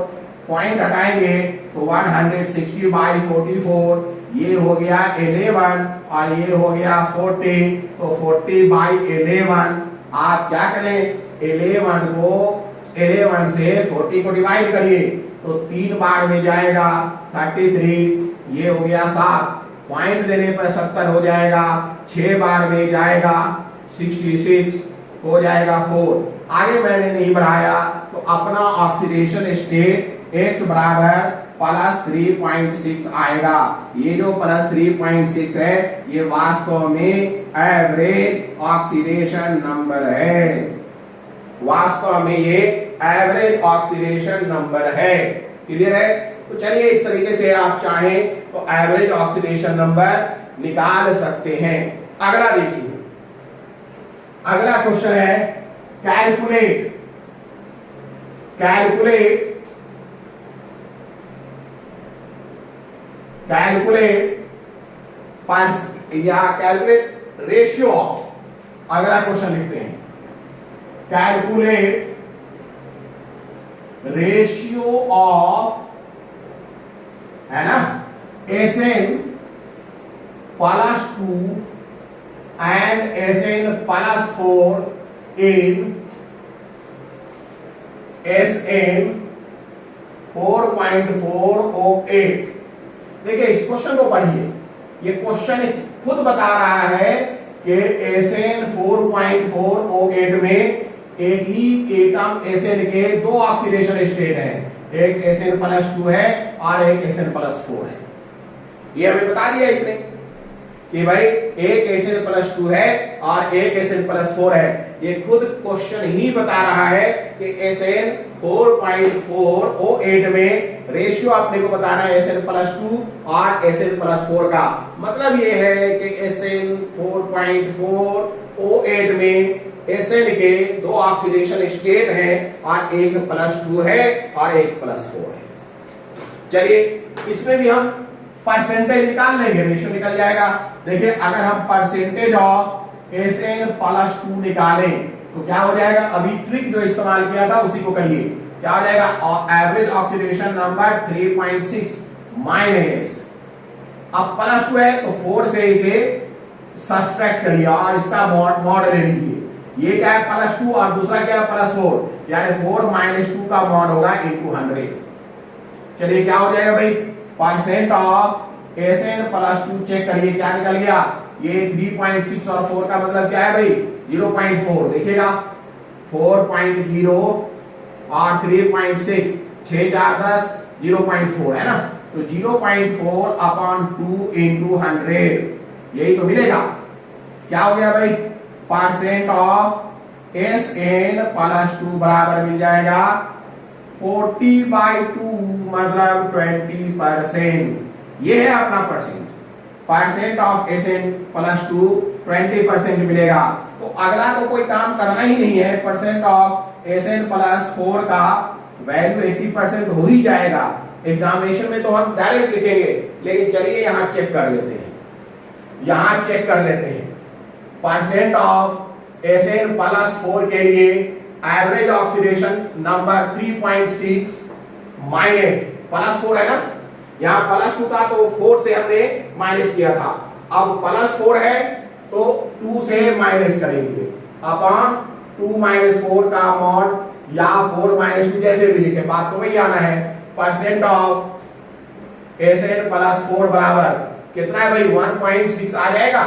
पॉइंट हटाएंगे तो 160/44, ये हो गया 11 और ये हो गया 40, तो 40/11 आप क्या करें 11 से 40 को डिवाइड करिए तो 3 बार में जाएगा 33, ये हो गया 7, पॉइंट देने पर 70 हो जाएगा, 6 बार में जाएगा 66 हो जाएगा 4। आगे मैंने नहीं बढ़ाया तो अपना ऑक्सीडेशन स्टेट x बराबर +3.6 आएगा। ये जो +3.6 है ये वास्तव में एवरेज ऑक्सीडेशन नंबर है, वास्तव में ये एवरेज ऑक्सीडेशन नंबर है। क्लियर है? तो चलिए इस तरीके से आप चाहें तो एवरेज ऑक्सीडेशन नंबर निकाल सकते हैं। अगला देखिए, अगला क्वेश्चन है कैलकुलेट कैलकुलेट कैलकुलेट या कैलकुलेट रेशियो ऑफ, अगला क्वेश्चन लिखते हैं कैलकुलेट रेशियो ऑफ, है ना, Sn +2 and Sn +4 in Sn 4.408। देखिए इस क्वेश्चन को पढ़िए, ये क्वेश्चन खुद बता रहा है कि Sn 4.408 में एक ही एटम Sn के दो ऑक्सीडेशन स्टेट हैं, एक Sn+2 है और एक Sn+4 है। ये हमें बता दिया इसने कि भाई एक Sn+2 है और एक Sn+4 है। ये खुद क्वेश्चन ही बता रहा है कि Sn 4.408 में रेशियो अपने को बताना है Sn+2 और Sn+4 का। मतलब ये है कि Sn 4.408 में Sn के दो ऑक्सीडेशन स्टेट हैं और एक +2 है और एक +4 है। चलिए इसमें भी हम परसेंटेज निकाल लेंगे, रेशियो निकल जाएगा। देखिए अगर हम परसेंटेज ऑफ Sn+2 निकालें तो क्या हो जाएगा, अभी ट्रिक जो इस्तेमाल किया था उसी को करिए। क्या हो जाएगा, एवरेज ऑक्सीडेशन नंबर 3.6 माइनस, अब +2 है तो 4 से इसे सब्ट्रैक्ट करिए और इसका मॉड ले लीजिए। ये क्या है +2 और दूसरा क्या है +4, यानी 4 - 2 का मॉड होगा × 100। चलिए क्या हो जाएगा भाई, परसेंट ऑफ Sn+2 चेक करिए क्या निकल गया, ये 3.6 और 4 का मतलब क्या है भाई 0.4। देखिएगा 4.0 और 3.6, 6 4 10, 0.4 है ना, तो 0.4/2 × 100 यही तो मिलेगा। क्या हो गया भाई, परसेंट ऑफ Sn+2 बराबर मिल जाएगा 40/2 मतलब 20%। ये है अपना परसेंट, परसेंट ऑफ Sn+2 20% मिलेगा। तो अगला तो कोई काम करना ही नहीं है, परसेंट ऑफ Sn+4 का वैल्यू 80% हो ही जाएगा। एग्जामिनेशन में तो हम डायरेक्ट लिखेंगे, लेकिन चलिए यहां चेक कर लेते हैं, यहां चेक कर लेते हैं। परसेंट ऑफ Sn+4 के लिए एवरेज ऑक्सीडेशन नंबर 3.6 माइनस +4 है ना, यहाँ +2 था तो 4 से हमने माइनस किया था, अब +4 है तो 2 से माइनस करेंगे अपॉन 2 - 4 का मॉड या 4 - 2 जैसे भी लिखे, बात तो वही आना है। परसेंट ऑफ Sn+4 बराबर कितना है भाई 1.6 आ जाएगा,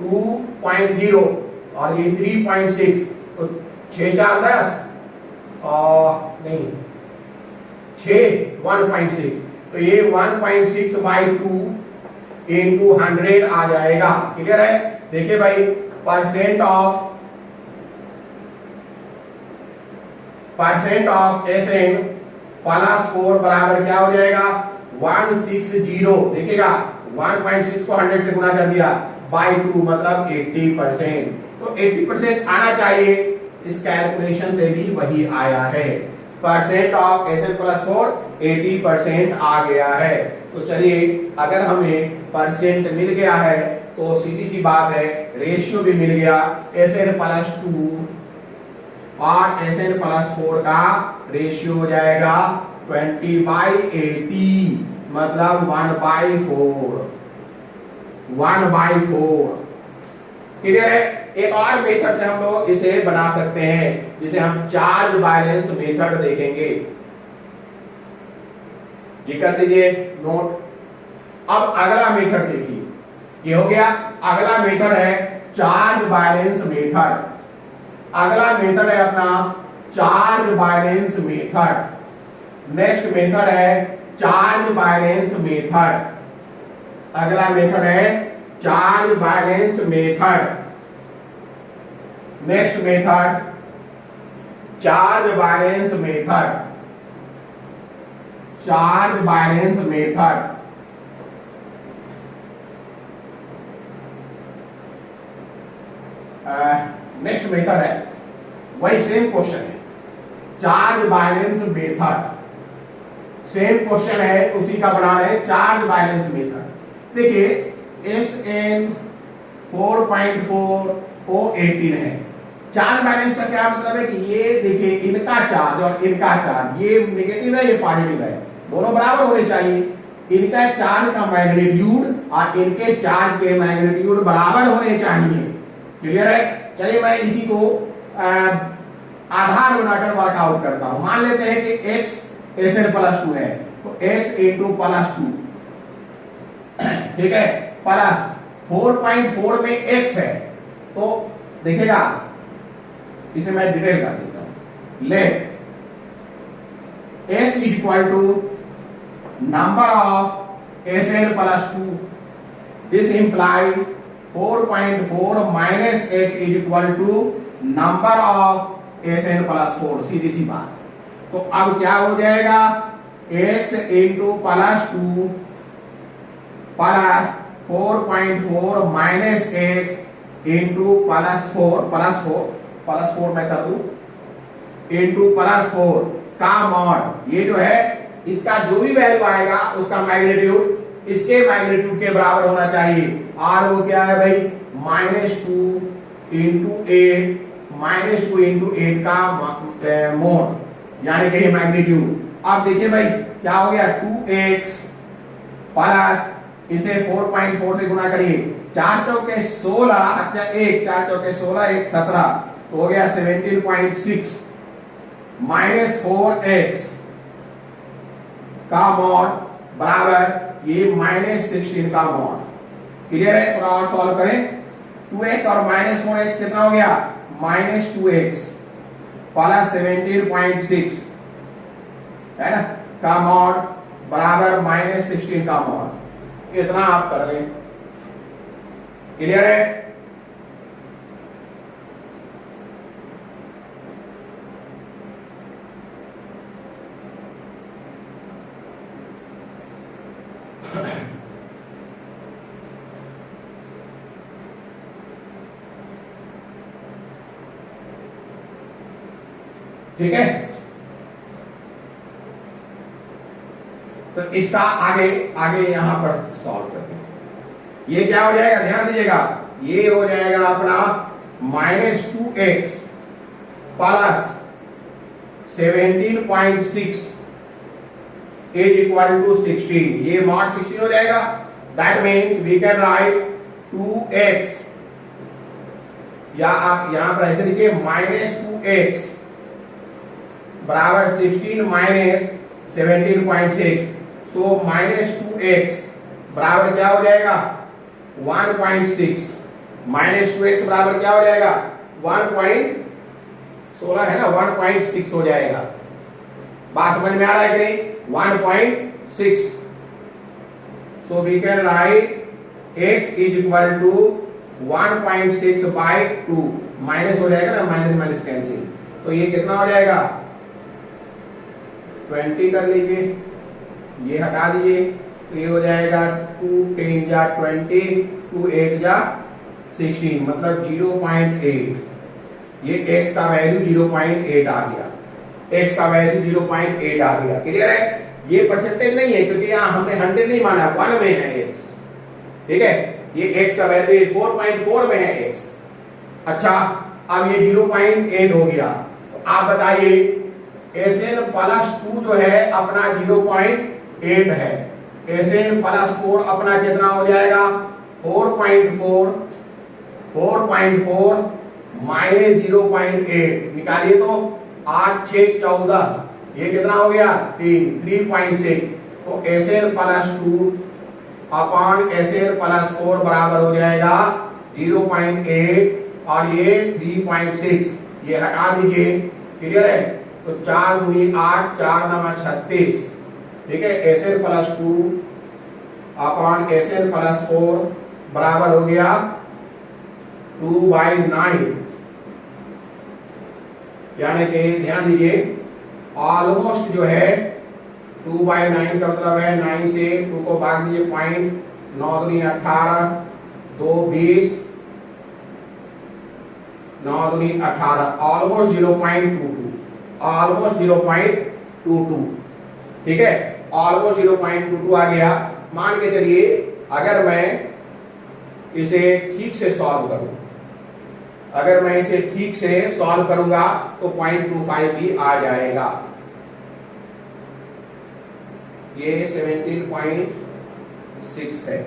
2.0 और ये 3.6, तो 6 4 10 और नहीं 6 1.6, तो ये 1.6/2 × 100 आ जाएगा। क्लियर है। देखिए भाई परसेंट ऑफ Sn+4 बराबर क्या हो जाएगा 160। देखिएगा 1.6 को 100 से गुना कर दिया /2 मतलब 80%, तो 80% आना चाहिए। इस कैलकुलेशन से भी वही आया है, परसेंट ऑफ Sn+4 80% आ गया है। तो चलिए अगर हमें परसेंट मिल गया है तो सीधी सी बात है रेशियो भी मिल गया, Sn+2 और Sn+4 का रेशियो हो जाएगा 20/80 मतलब 1/4। क्लियर है। एक और मेथड से हम लोग इसे बना सकते हैं, जिसे हम चार्ज बैलेंस मेथड देखेंगे। ये कर लीजिए नोट। अब अगला मेथड देखिए, ये हो गया। अगला मेथड है चार्ज बैलेंस मेथड। अगला मेथड है अपना charge balance method. Next method है चार्ज बैलेंस मेथड। अगला मेथड है charge balance method. Next method charge balance method. Charge balance method. Next method है, वही सेम क्वेश्चन है, charge balance method, same question है उसी का बना रहे हैं, चार्ज बैलेंस मेथड। देखिए SN 4.4 O18 है। चार्ज बैलेंस का क्या मतलब है कि ये देखिए इनका चार्ज और इनका चार्ज, ये नेगेटिव है ये पॉजिटिव है, दोनों बराबर होने चाहिए। इनका चार्ज का मैग्नीट्यूड और इनके चार्ज के मैग्नीट्यूड बराबर होने चाहिए। क्लियर है? चलिए मैं इसी को आधार बनाकर वर्कआउट करता हूं। मान लेते हैं कि x Sn + 2 है, तो x × +2, ठीक है, प्लस 4.4 में x है, तो देखिएगा इसे मैं डिटेल कर देता हूं। Let x = number of Sn + 2, this implies 4.4 minus x = number of Sn + 4, सीधी सी बात। तो अब क्या हो जाएगा, x × +2 प्लस 4.4 माइनस x × +4 मैं कर दूं इंटू +4 का मॉड, ये जो है इसका जो भी वैल्यू आएगा उसका मैग्नीट्यूड इसके मैग्नीट्यूड के बराबर होना चाहिए। और वो क्या है भाई, -2 × 8 का मोड, यानी कि मैग्नीट्यूड। अब देखिए भाई क्या हो गया, 2x प्लस इसे 4.4 से गुणा करिए, 4 चौके 16, अच्छा 1 4 चौके 16 1 17, तो हो गया 17.6 माइनस 4x का मॉड बराबर ये -16 का मॉड। क्लियर है? थोड़ा और सॉल्व करें, 2x और -4x कितना हो गया, -2x प्लस 17.6 है ना का मॉड बराबर -16 का मॉड। इतना आप कर लें। क्लियर है? ठीक है, तो इसका आगे यहां पर सॉल्व करते हैं। ये क्या हो जाएगा, ध्यान दीजिएगा, ये हो जाएगा अपना -2x प्लस 17.6 = 16, ये mod 16 हो जाएगा। That means we can write 2x, या आप यहां पर ऐसे लिखिए -2x बराबर 16 माइनस 17.6, सो -2x बराबर क्या हो जाएगा 1.6, -2x बराबर क्या हो जाएगा 1.16 है ना, 1.6 हो जाएगा। बात समझ में आ रहा है कि नहीं, 1.6, so we can write x = 1.6/2, minus हो जाएगा ना, माइनस कैंसिल, तो ये कितना हो जाएगा 20 कर लीजिए, ये हटा दीजिए, तो ये हो जाएगा 2 × 10 = 20, 2 × 8 = 16, मतलब 0.8। ये x का वैल्यू 0.8 आ गया, x का वैल्यू 0.8 आ गया। क्लियर है? ये परसेंटेज नहीं है क्योंकि यहाँ हमने 100 नहीं माना, 1 में है x। ठीक है, ये x का वैल्यू 4.4 में है x। अच्छा, अब ये 0.8 हो गया, तो आप बताइए Sn + 2 जो है अपना 0.8 है, Sn + 4 अपना कितना हो जाएगा 4.4 माइनस 0.8 निकालिए, तो 8 6 14, ये कितना हो गया 3.6, तो Sn + 2 अपॉन Sn + 4 बराबर हो जाएगा 0.8 और ये 3.6, ये हटा दीजिए। क्लियर है? तो 4 दूनी 8, 4 9 36, ठीक है, Sn + 2 अपॉन Sn + 4 बराबर हो गया 2/9, यानी कि ध्यान दीजिए ऑलमोस्ट जो है 2/9 का मतलब है 9 से 2 को भाग दीजिए, 0.9 दूनी 18, 2 20, 9 दूनी 18, ऑलमोस्ट 0.22, ऑलमोस्ट 0.22, ठीक है, ऑलमोस्ट 0.22 आ गया। मान के चलिए अगर मैं इसे ठीक से सॉल्व करूं, अगर मैं इसे ठीक से सॉल्व करूंगा तो 0.25 भी आ जाएगा। ये 17.6 है,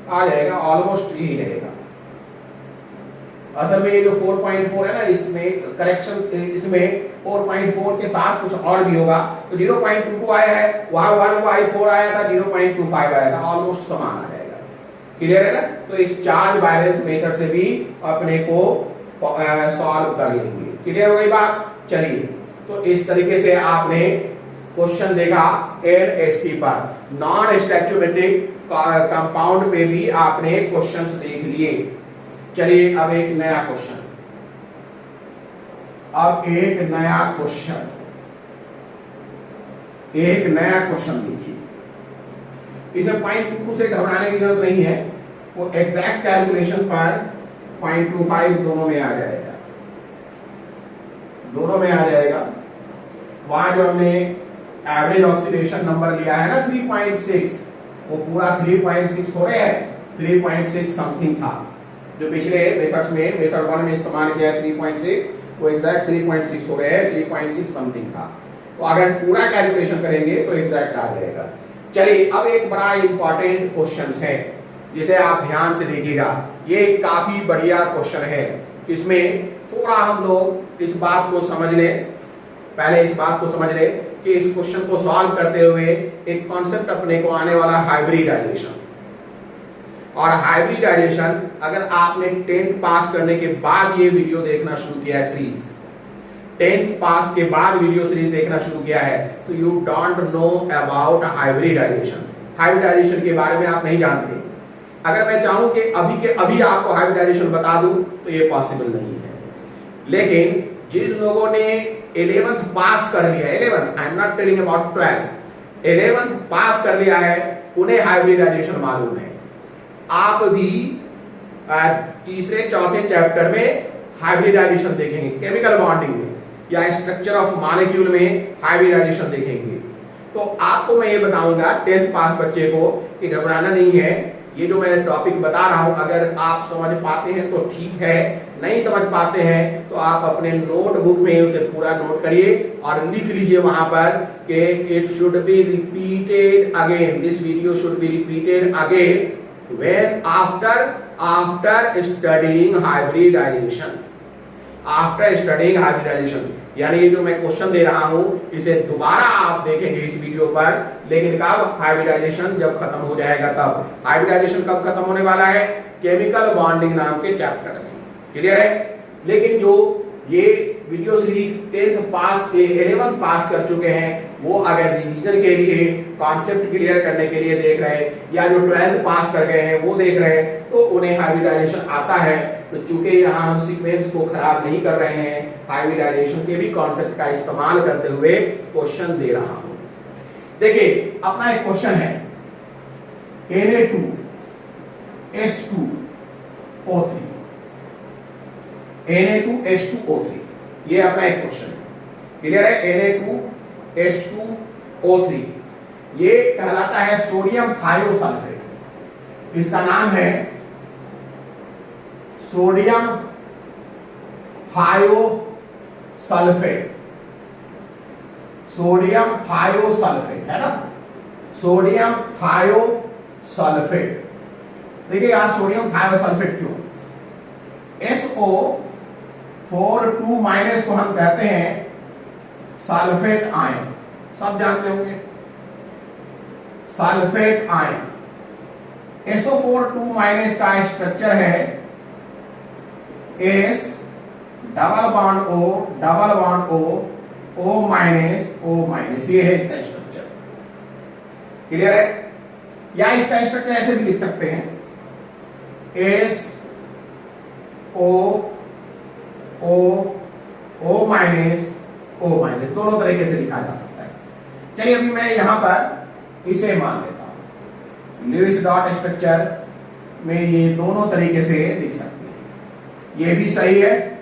आ जाएगा, ऑलमोस्ट ही रहेगा। असल में ये जो 4.4 है ना, इसमें करेक्शन, इसमें 4.4 के साथ कुछ और भी होगा, तो 0.22 आया है, वहां 1/4 आया था, 0.25 आया था, ऑलमोस्ट समान आ जाएगा। क्लियर है ना? तो इस चार्ज बैलेंस मेथड से भी अपने को सॉल्व कर लेंगे। क्लियर हो गई बात? चलिए, तो इस तरीके से आपने क्वेश्चन देखा NHC पर, नॉन स्टैच्यूमेट्रिक कंपाउंड पे भी आपने क्वेश्चंस देख लिए। चलिए अब एक नया क्वेश्चन, अब एक नया क्वेश्चन, एक नया क्वेश्चन देखिए। इसे 0.22 से घबराने की जरूरत नहीं है, वो एग्जैक्ट कैलकुलेशन पर 0.25 दोनों में आ जाएगा, दोनों में आ जाएगा। वहां जो हमने एवरेज ऑक्सीडेशन नंबर लिया है ना 3.6, वो पूरा 3.6 थोड़े है, 3.6 समथिंग था जो पिछले मेथड्स में, मेथड 1 में इस्तेमाल किया है 3.6, वो एग्जैक्ट 3.6 थोड़े है, 3.6 समथिंग था। तो अगर पूरा कैलकुलेशन करेंगे तो एग्जैक्ट आ जाएगा। चलिए अब एक बड़ा इंपॉर्टेंट क्वेश्चन है जिसे आप ध्यान से देखिएगा, ये काफी बढ़िया क्वेश्चन है। इसमें थोड़ा हम लोग इस बात को समझ लें, पहले इस बात को समझ लें कि इस क्वेश्चन को सॉल्व करते हुए एक कॉन्सेप्ट अपने को आने वाला हाइब्रिडाइजेशन। और हाइब्रिडाइजेशन अगर आपने 10th पास करने के बाद ये वीडियो देखना शुरू किया है, सीरीज 10th पास के बाद वीडियो सीरीज देखना शुरू किया है, तो you don't know about hybridization, hybridization के बारे में आप नहीं जानते। अगर मैं चाहूं कि अभी के अभी आपको हाइब्रिडाइजेशन बता दूं तो ये पॉसिबल नहीं है। लेकिन जिन लोगों ने 11th पास कर लिया है, 11th, I am not telling about 12, 11th पास कर लिया है, उन्हें हाइब्रिडाइजेशन मालूम है। आप भी तीसरे चौथे चैप्टर में हाइब्रिडाइजेशन देखेंगे, केमिकल बॉन्डिंग में या स्ट्रक्चर ऑफ मॉलिक्यूल में हाइब्रिडाइजेशन देखेंगे। तो आपको मैं ये बताऊंगा 10th पास बच्चे को कि घबराना नहीं है, ये जो मैं टॉपिक बता रहा हूं अगर आप समझ पाते हैं तो ठीक है, नहीं समझ पाते हैं तो आप अपने नोटबुक में उसे पूरा नोट करिए और लिख लीजिए वहां पर कि it should be repeated again, this video should be repeated again when after studying hybridization, after studying hybridization. यानी ये जो मैं क्वेश्चन दे रहा हूं इसे दोबारा आप देखेंगे इस वीडियो पर, लेकिन कब? हाइब्रिडाइजेशन जब खत्म हो जाएगा तब। हाइब्रिडाइजेशन कब खत्म होने वाला है? केमिकल बॉन्डिंग नाम के चैप्टर में। क्लियर है? लेकिन जो ये वीडियो सीरीज 10th पास 11th पास कर चुके हैं वो अगर रिवीजन के लिए, कॉन्सेप्ट क्लियर करने के लिए देख रहे हैं, या जो 12th पास कर गए हैं वो देख रहे हैं, तो उन्हें हाइब्रिडाइजेशन आता है। तो चूंकि यहाँ हम सीक्वेंस को खराब नहीं कर रहे हैं, हाइब्रिडाइजेशन के भी कॉन्सेप्ट का इस्तेमाल करते हुए क्वेश्चन दे रहा हूं। देखिए अपना एक क्वेश्चन है Na2H2O3, Na2H2O3, ये अपना एक क्वेश्चन है। क्लियर है? Na2H2O3 ये कहलाता है सोडियम थायोसल्फेट, इसका नाम है सोडियम थायोसल्फेट, सोडियम थायोसल्फेट है ना, सोडियम थायोसल्फेट। देखिए यहां सोडियम थायोसल्फेट क्यों? SO4 को हम कहते हैं सल्फेट आयन, सब जानते होंगे सल्फेट आयन। SO4 का स्ट्रक्चर है S double bond O double bond O O minus, ये है इसका स्ट्रक्चर। क्लियर है? या इसका स्ट्रक्चर ऐसे भी लिख सकते हैं O माइनस, दोनों तरीके से लिखा जा सकता है। चलिए अभी मैं यहां पर इसे मान लेता हूं, लुईस डॉट स्ट्रक्चर में ये दोनों तरीके से लिख सकते हैं। ये भी सही है,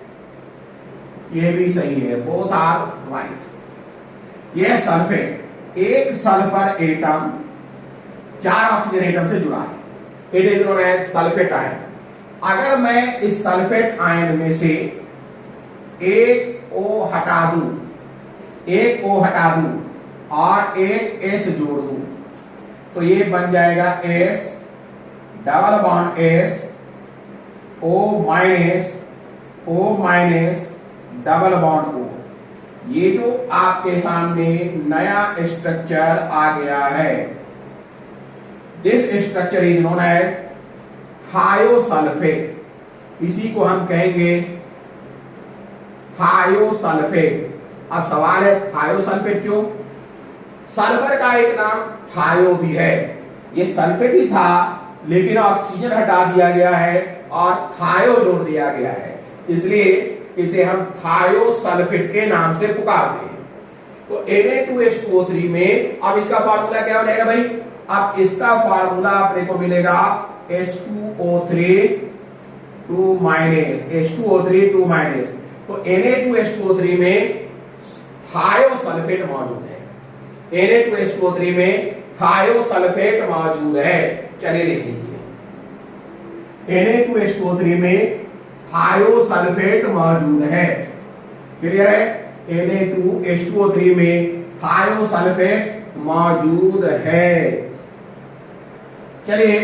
ये भी सही है, बोथ आर राइट। ये सल्फेट, एक सल्फर एटम 4 ऑक्सीजन एटम से जुड़ा है, it is known as sulphate ion. अगर मैं इस सल्फेट आयन में से एक O हटा दूं, एक O हटा दूं और एक S जोड़ दूं, तो ये बन जाएगा S double bond S O minus double bond O। ये जो आपके सामने नया स्ट्रक्चर आ गया है, this structure is known as thiosulphate. इसी को हम कहेंगे थायोसल्फेट। अब सवाल है थायोसल्फेट क्यों? सल्फर का एक नाम थायो भी है, ये सल्फेट ही था लेकिन ऑक्सीजन हटा दिया गया है और थायो जोड़ दिया गया है, इसलिए इसे हम थायोसल्फेट के नाम से पुकारते हैं। तो Na2H2O3 में अब इसका फार्मूला क्या हो जाएगा भाई? अब इसका फार्मूला अपने को मिलेगा H2O3 2 माइनस। तो Na2H2O3 में थायोसल्फेट मौजूद है, Na2H2O3 में थायोसल्फेट मौजूद है। चलिए लिख लीजिए, Na2H2O3 में थायोसल्फेट मौजूद है। क्लियर है? Na2H2O3 में थायोसल्फेट मौजूद है। चलिए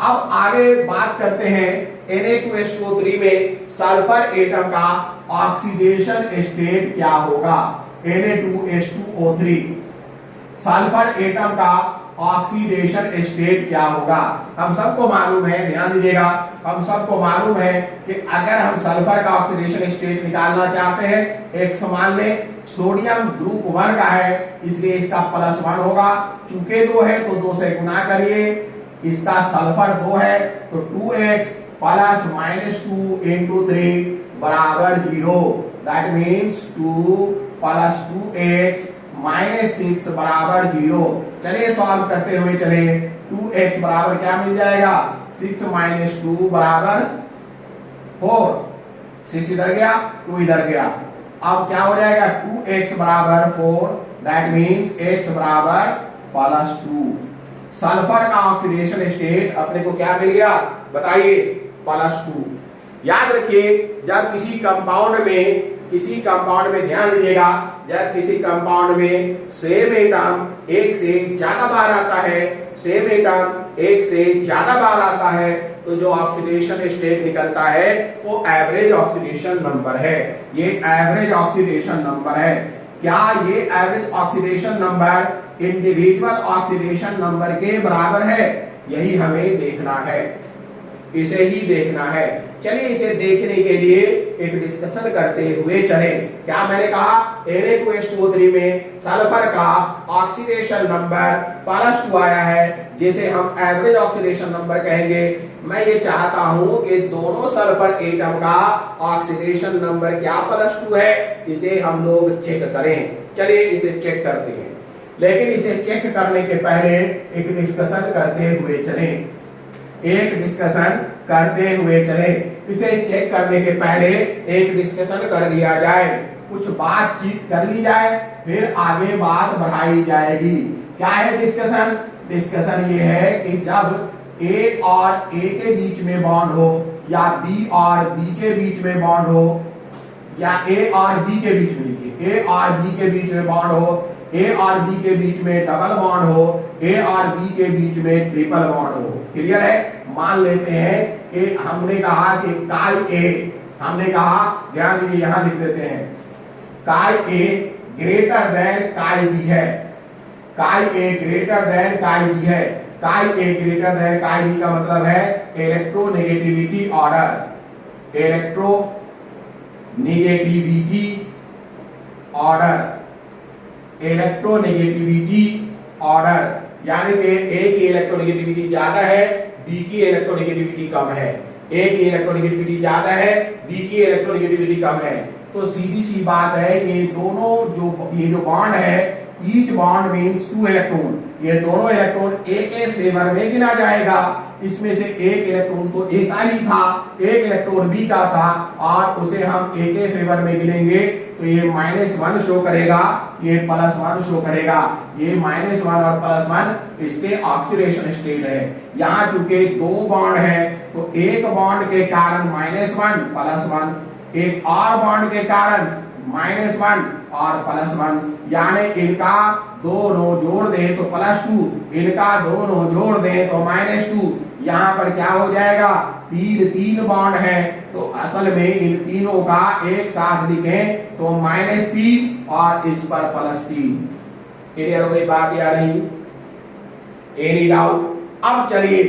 अब आगे बात करते हैं Na2H2O3 में सल्फर एटम का ऑक्सीडेशन स्टेट क्या होगा। Na2H2O3 सल्फर एटम का ऑक्सीडेशन स्टेट क्या होगा? हम सबको मालूम है, ध्यान दीजिएगा, हम सबको मालूम है कि अगर हम सल्फर का ऑक्सीडेशन स्टेट निकालना चाहते हैं, एक मान ले सोडियम ग्रुप 1 का है इसलिए इसका +1 होगा, चूंकि 2 है तो 2 से गुना करिए, इसका सल्फर 2 है तो 2x प्लस -2 into 3 बराबर 0, that means 2 plus 2x minus 6 बराबर 0। चलिए सॉल्व करते हुए चले, 2x बराबर क्या मिल जाएगा? 6 माइनस 2 बराबर 4, 6 इधर गया 2 इधर गया, अब क्या हो जाएगा? 2x बराबर 4, दैट मीन्स x बराबर +2। सल्फर का ऑक्सीडेशन स्टेट अपने को क्या मिल गया बताइए? +2। याद रखिए, जब किसी कंपाउंड में ध्यान दीजिएगा, जब किसी कंपाउंड में सेम एटम एक से ज्यादा बार आता है, सेम एटम एक से ज्यादा बार आता है, तो जो ऑक्सीडेशन स्टेट निकलता है वो एवरेज ऑक्सीडेशन नंबर है। ये एवरेज ऑक्सीडेशन नंबर है। क्या ये average oxidation number individual oxidation number के बराबर है? यही हमें देखना है, इसे ही देखना है। चलिए इसे देखने के लिए एक डिस्कशन करते हुए चले। क्या मैंने कहा? Na2H2O3 में सल्फर का ऑक्सीडेशन नंबर +2 आया है, जिसे हम एवरेज ऑक्सीडेशन नंबर कहेंगे। मैं ये चाहता हूं कि दोनों सल्फर एटम का ऑक्सीडेशन नंबर क्या +2 है, इसे हम लोग चेक करें। चलिए इसे चेक करते हैं, लेकिन इसे चेक करने के पहले एक डिस्कशन करते हुए चले, इसे चेक करने के पहले एक डिस्कशन कर लिया जाए, कुछ बातचीत कर ली जाए, फिर आगे बात बढ़ाई जाएगी। क्या है डिस्कशन? डिस्कशन ये है कि जब A और A के बीच में बॉन्ड हो, या B और B के बीच में बॉन्ड हो, या A और B के बीच में, लिखिए A और B के बीच में बॉन्ड हो, A और B के बीच में डबल बॉन्ड हो, A और B के बीच में ट्रिपल बॉन्ड हो। क्लियर है? मान लेते हैं कि हमने कहा कि काई A, हमने कहा, ध्यान दीजिए यहां लिख देते हैं, काई A ग्रेटर देन काई B है, काई A ग्रेटर देन काई B है। काई A ग्रेटर देन काई B का मतलब है इलेक्ट्रोनेगेटिविटी ऑर्डर, इलेक्ट्रोनेगेटिविटी ऑर्डर, यानी कि A की इलेक्ट्रोनेगेटिविटी ज्यादा है, B की इलेक्ट्रोनेगेटिविटी कम है। A की इलेक्ट्रोनेगेटिविटी ज्यादा है, B की इलेक्ट्रोनेगेटिविटी कम है। तो सीधी सी बात है, ये जो बॉन्ड है, ईच बॉन्ड मींस 2 इलेक्ट्रॉन, ये दोनों इलेक्ट्रॉन ए के फेवर में गिना जाएगा। इसमें से एक इलेक्ट्रॉन तो ए का ही था, एक इलेक्ट्रॉन बी का था और उसे हम ए के फेवर में गिनेंगे तो ये -1 शो करेगा, ये +1 शो करेगा। ये -1 और +1 इसके ऑक्सीडेशन स्टेट है। यहाँ चूंकि 2 बॉन्ड है तो एक बॉन्ड के कारण -1 +1, एक और बॉन्ड के कारण -1 और +1, यानी इनका दोनों जोड़ दें तो +2, इनका दोनों जोड़ दें तो -2। यहाँ पर क्या हो जाएगा, 3 बॉन्ड है तो असल में इन तीनों का एक साथ लिखें तो -3 और इस पर +3। क्लियर हो गई बात या नहीं? Any doubt? अब चलिए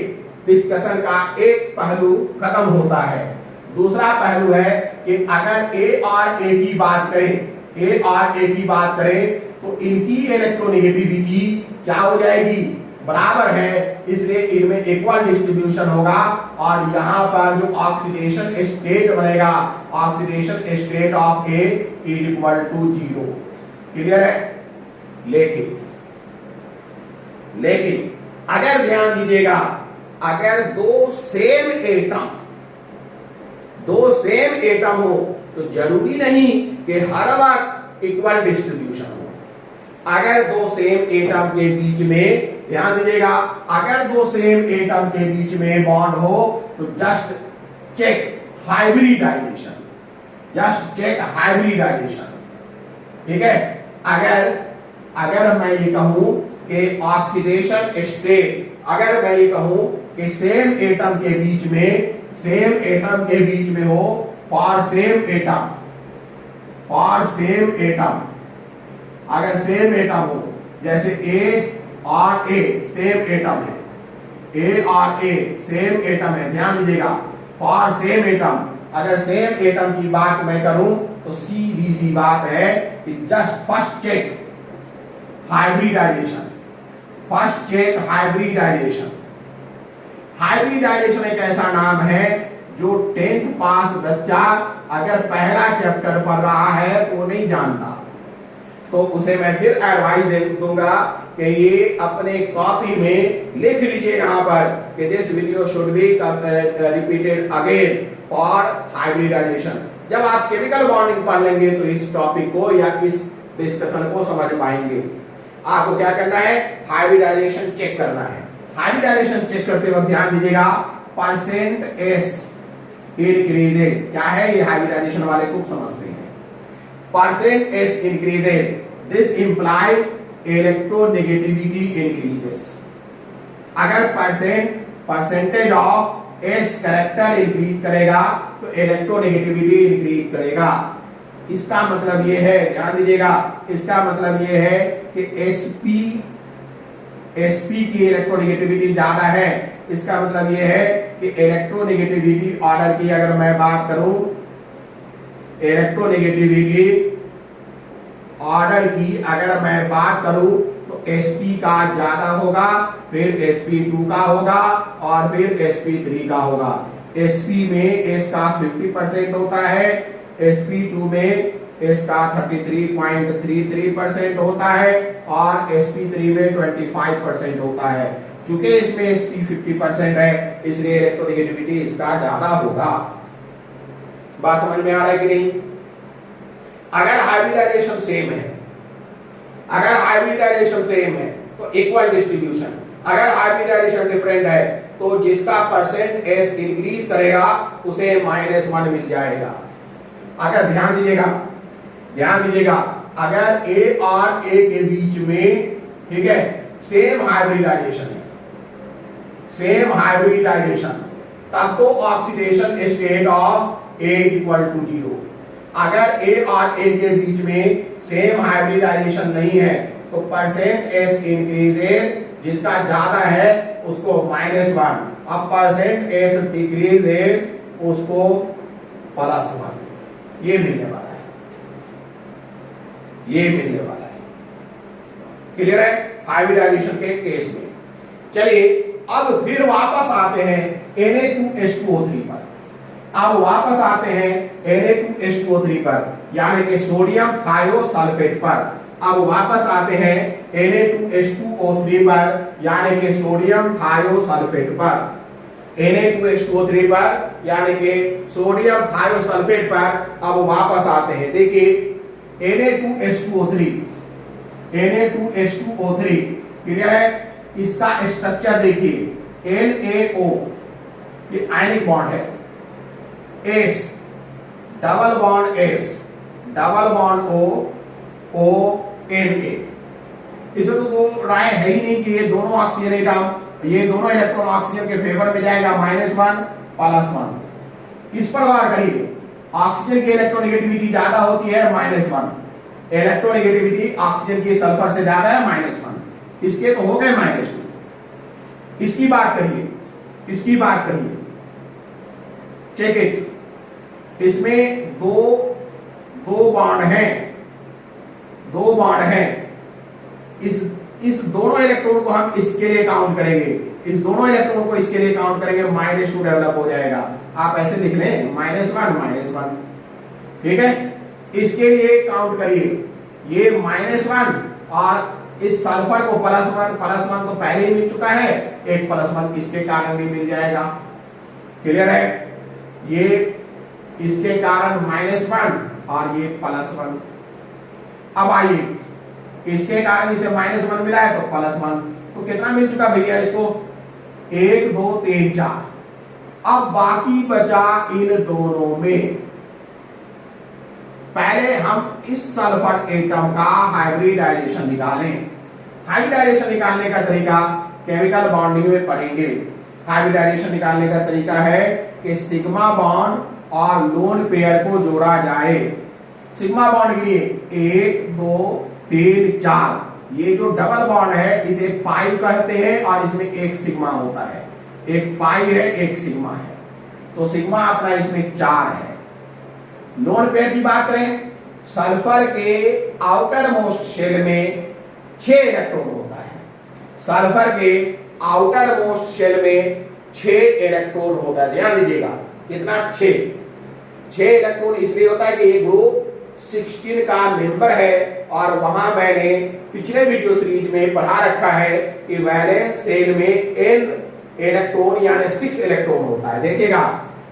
डिस्कशन का एक पहलू खत्म होता है। दूसरा पहलू है कि अगर ए और ए की बात करें, ए और ए की बात करें तो इनकी इलेक्ट्रोनेगेटिविटी क्या हो जाएगी, बराबर है, इसलिए इनमें इक्वल डिस्ट्रीब्यूशन होगा और यहां पर जो ऑक्सीडेशन स्टेट बनेगा, oxidation state of A equal to 0। Clear है? लेकिन अगर ध्यान दीजिएगा, अगर दो सेम एटम हो तो जरूरी नहीं कि हर वक्त इक्वल डिस्ट्रीब्यूशन हो। अगर दो सेम एटम के बीच में, ध्यान दीजिएगा, अगर दो सेम एटम के बीच में बॉन्ड हो तो जस्ट चेक हाइब्रिडाइजेशन, ठीक है? अगर मैं ये कहूं कि ऑक्सीडेशन स्टेट, अगर मैं ये कहूं कि सेम एटम के बीच में हो फॉर सेम एटम, अगर सेम एटम हो, जैसे ए और ए सेम एटम है, ए और ए सेम एटम है, ध्यान दीजिएगा, फॉर सेम एटम, अगर सेम एटम की बात मैं करूं तो सीधी सी बात है कि just first check hybridization. Hybridization एक ऐसा नाम है जो 10th पास बच्चा अगर पहला चैप्टर पढ़ रहा है तो वो नहीं जानता, तो उसे मैं फिर एडवाइस दूंगा कि ये अपने कॉपी में लिख लीजिए यहाँ पर कि this video should be repeated again for hybridization. जब आप केमिकल बॉन्डिंग पढ़ लेंगे तो इस टॉपिक को या इस डिस्कशन को समझ पाएंगे। आपको क्या करना है, हाइब्रिडाइजेशन चेक करना है। हाइब्रिडाइजेशन चेक करते वक्त ध्यान दीजिएगा, %S इंक्रीजेज, क्या है ये हाइब्रिडाइजेशन वाले खूब समझते हैं। %S increases, this implies electronegativity increases. अगर percentage of S character increase करेगा तो इलेक्ट्रोनेगेटिविटी इंक्रीज करेगा। इसका मतलब ये है, ध्यान दीजिएगा, इसका मतलब ये है कि sp की इलेक्ट्रोनेगेटिविटी ज्यादा है। इसका मतलब ये है कि इलेक्ट्रोनेगेटिविटी ऑर्डर की अगर मैं बात करूं, इलेक्ट्रोनेगेटिविटी ऑर्डर की अगर मैं बात करूं तो sp का ज्यादा होगा, फिर sp2 का होगा और फिर sp3 का होगा। sp में s का 50% होता है, sp2 में इसका 33.33% होता है और sp3 में 25% होता है। चूंकि इसमें sp 50% है इसलिए इलेक्ट्रोनेगेटिविटी इसका ज्यादा होगा। बात समझ में आ रहा है कि नहीं? अगर हाइब्रिडाइजेशन सेम है तो इक्वल डिस्ट्रीब्यूशन। अगर हाइब्रिडाइजेशन डिफरेंट है तो जिसका %S इंक्रीज करेगा उसे -1 मिल जाएगा। अगर ध्यान दीजिएगा, अगर A और A के बीच में, ठीक है, सेम हाइब्रिडाइजेशन, तब तो oxidation state of A equal to 0। अगर A और A के बीच में सेम हाइब्रिडाइजेशन नहीं है तो %S इंक्रीजेज, जिसका ज्यादा है उसको -1, अब %S डिक्रीजेज उसको +1। ये मिलने वाला है। क्लियर है हाइब्रिडाइजेशन के केस में? चलिए अब फिर वापस आते हैं Na2H2O3 पर। अब वापस आते हैं Na2H2O3 पर, यानी कि सोडियम थायोसल्फेट पर। अब वापस आते हैं Na2H2O3 पर, यानी कि सोडियम थायोसल्फेट पर। Na2H2O3 पर यानी कि सोडियम थायोसल्फेट पर अब वापस आते हैं। देखिए Na2H2O3 क्लियर है। इसका स्ट्रक्चर देखिए NaO, ये आयनिक बॉन्ड है, S double bond S double bond O Na। इसमें तो दो राय है ही नहीं कि ये दोनों ऑक्सीजन एटम, ये दोनों इलेक्ट्रॉन ऑक्सीजन के फेवर में जाएगा, -1 +1। इस पर गौर करिए, ऑक्सीजन की इलेक्ट्रोनेगेटिविटी ज्यादा होती है -1, इलेक्ट्रोनेगेटिविटी ऑक्सीजन की सल्फर से ज्यादा है -1, इसके तो हो गए -2। इसकी बात करिए चेक इट, इसमें दो बॉन्ड हैं। इस दोनों इलेक्ट्रॉन को हम इसके लिए काउंट करेंगे, इस दोनों इलेक्ट्रॉन को इसके लिए काउंट करेंगे, -2 डेवलप हो जाएगा। आप ऐसे लिख लें -1 ठीक है। इसके लिए काउंट करिए, ये -1 और इस सल्फर को +1 तो पहले ही मिल चुका है, एक +1 इसके कारण भी मिल जाएगा। क्लियर है, ये इसके कारण -1 और ये +1। अब आइए, इसके कारण इसे -1 मिला है तो +1, तो कितना मिल चुका भैया इसको, 1 2 3 4। अब बाकी बचा इन दोनों में, पहले हम इस सल्फर एटम का हाइब्रिडाइजेशन निकालें। हाइब्रिडाइजेशन निकालने का तरीका केमिकल बॉन्डिंग में पढ़ेंगे। हाइब्रिडाइजेशन निकालने का तरीका है कि सिग्मा बॉन्ड और लोन पेयर को जोड़ा जाए। सिग्मा बॉन्ड के लिए 1 2 3 4, ये जो डबल बॉन्ड है इसे पाई कहते हैं और इसमें एक सिग्मा होता है, एक पाई है एक सिग्मा है, तो सिग्मा अपना इसमें 4 है। लोन पेयर की बात करें, सल्फर के आउटर मोस्ट शेल में 6 इलेक्ट्रॉन होता है, सल्फर के आउटर मोस्ट शेल में 6 इलेक्ट्रॉन होता है। ध्यान दीजिएगा कितना, 6 इलेक्ट्रॉन इसलिए होता है कि ये ग्रुप 16 का मेंबर है, और वहां मैंने पिछले वीडियो सीरीज में पढ़ा रखा है कि वैलेंस शेल में n इलेक्ट्रॉन यानी 6 इलेक्ट्रॉन होता है। देखिएगा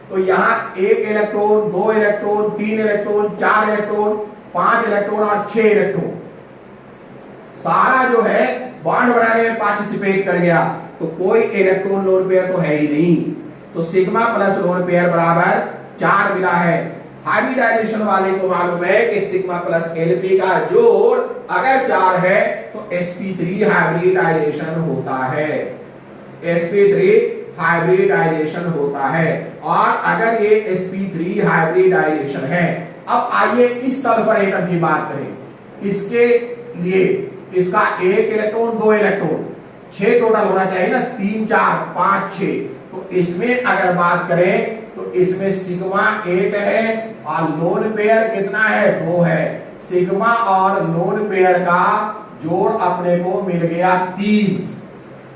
तो यहाँ 1 electron 2 electron 3 electron 4 electron 5 electron और 6 इलेक्ट्रॉन, सारा जो है बॉन्ड बनाने में पार्टिसिपेट कर गया, तो कोई इलेक्ट्रॉन लोन पेयर तो है ही नहीं, तो सिग्मा प्लस लोन पेयर बराबर 4 मिला है। हाइब्रिडाइजेशन वाले को मालूम है कि सिग्मा प्लस Lp का जोड़ अगर 4 है तो sp3 हाइब्रिडाइजेशन होता है, sp3 हाइब्रिडाइजेशन होता है। और अगर ये sp3 हाइब्रिडाइजेशन है, अब आइए इस सल्फर एटम की बात करें। इसके लिए इसका 1 इलेक्ट्रॉन 2 इलेक्ट्रॉन 6 टोटल होना चाहिए ना, 3 4 5 6, तो इसमें अगर बात करें तो इसमें सिग्मा 1 है और लोन पेयर कितना है, 2 है। सिग्मा और लोन पेयर का जोड़ अपने को मिल गया 3।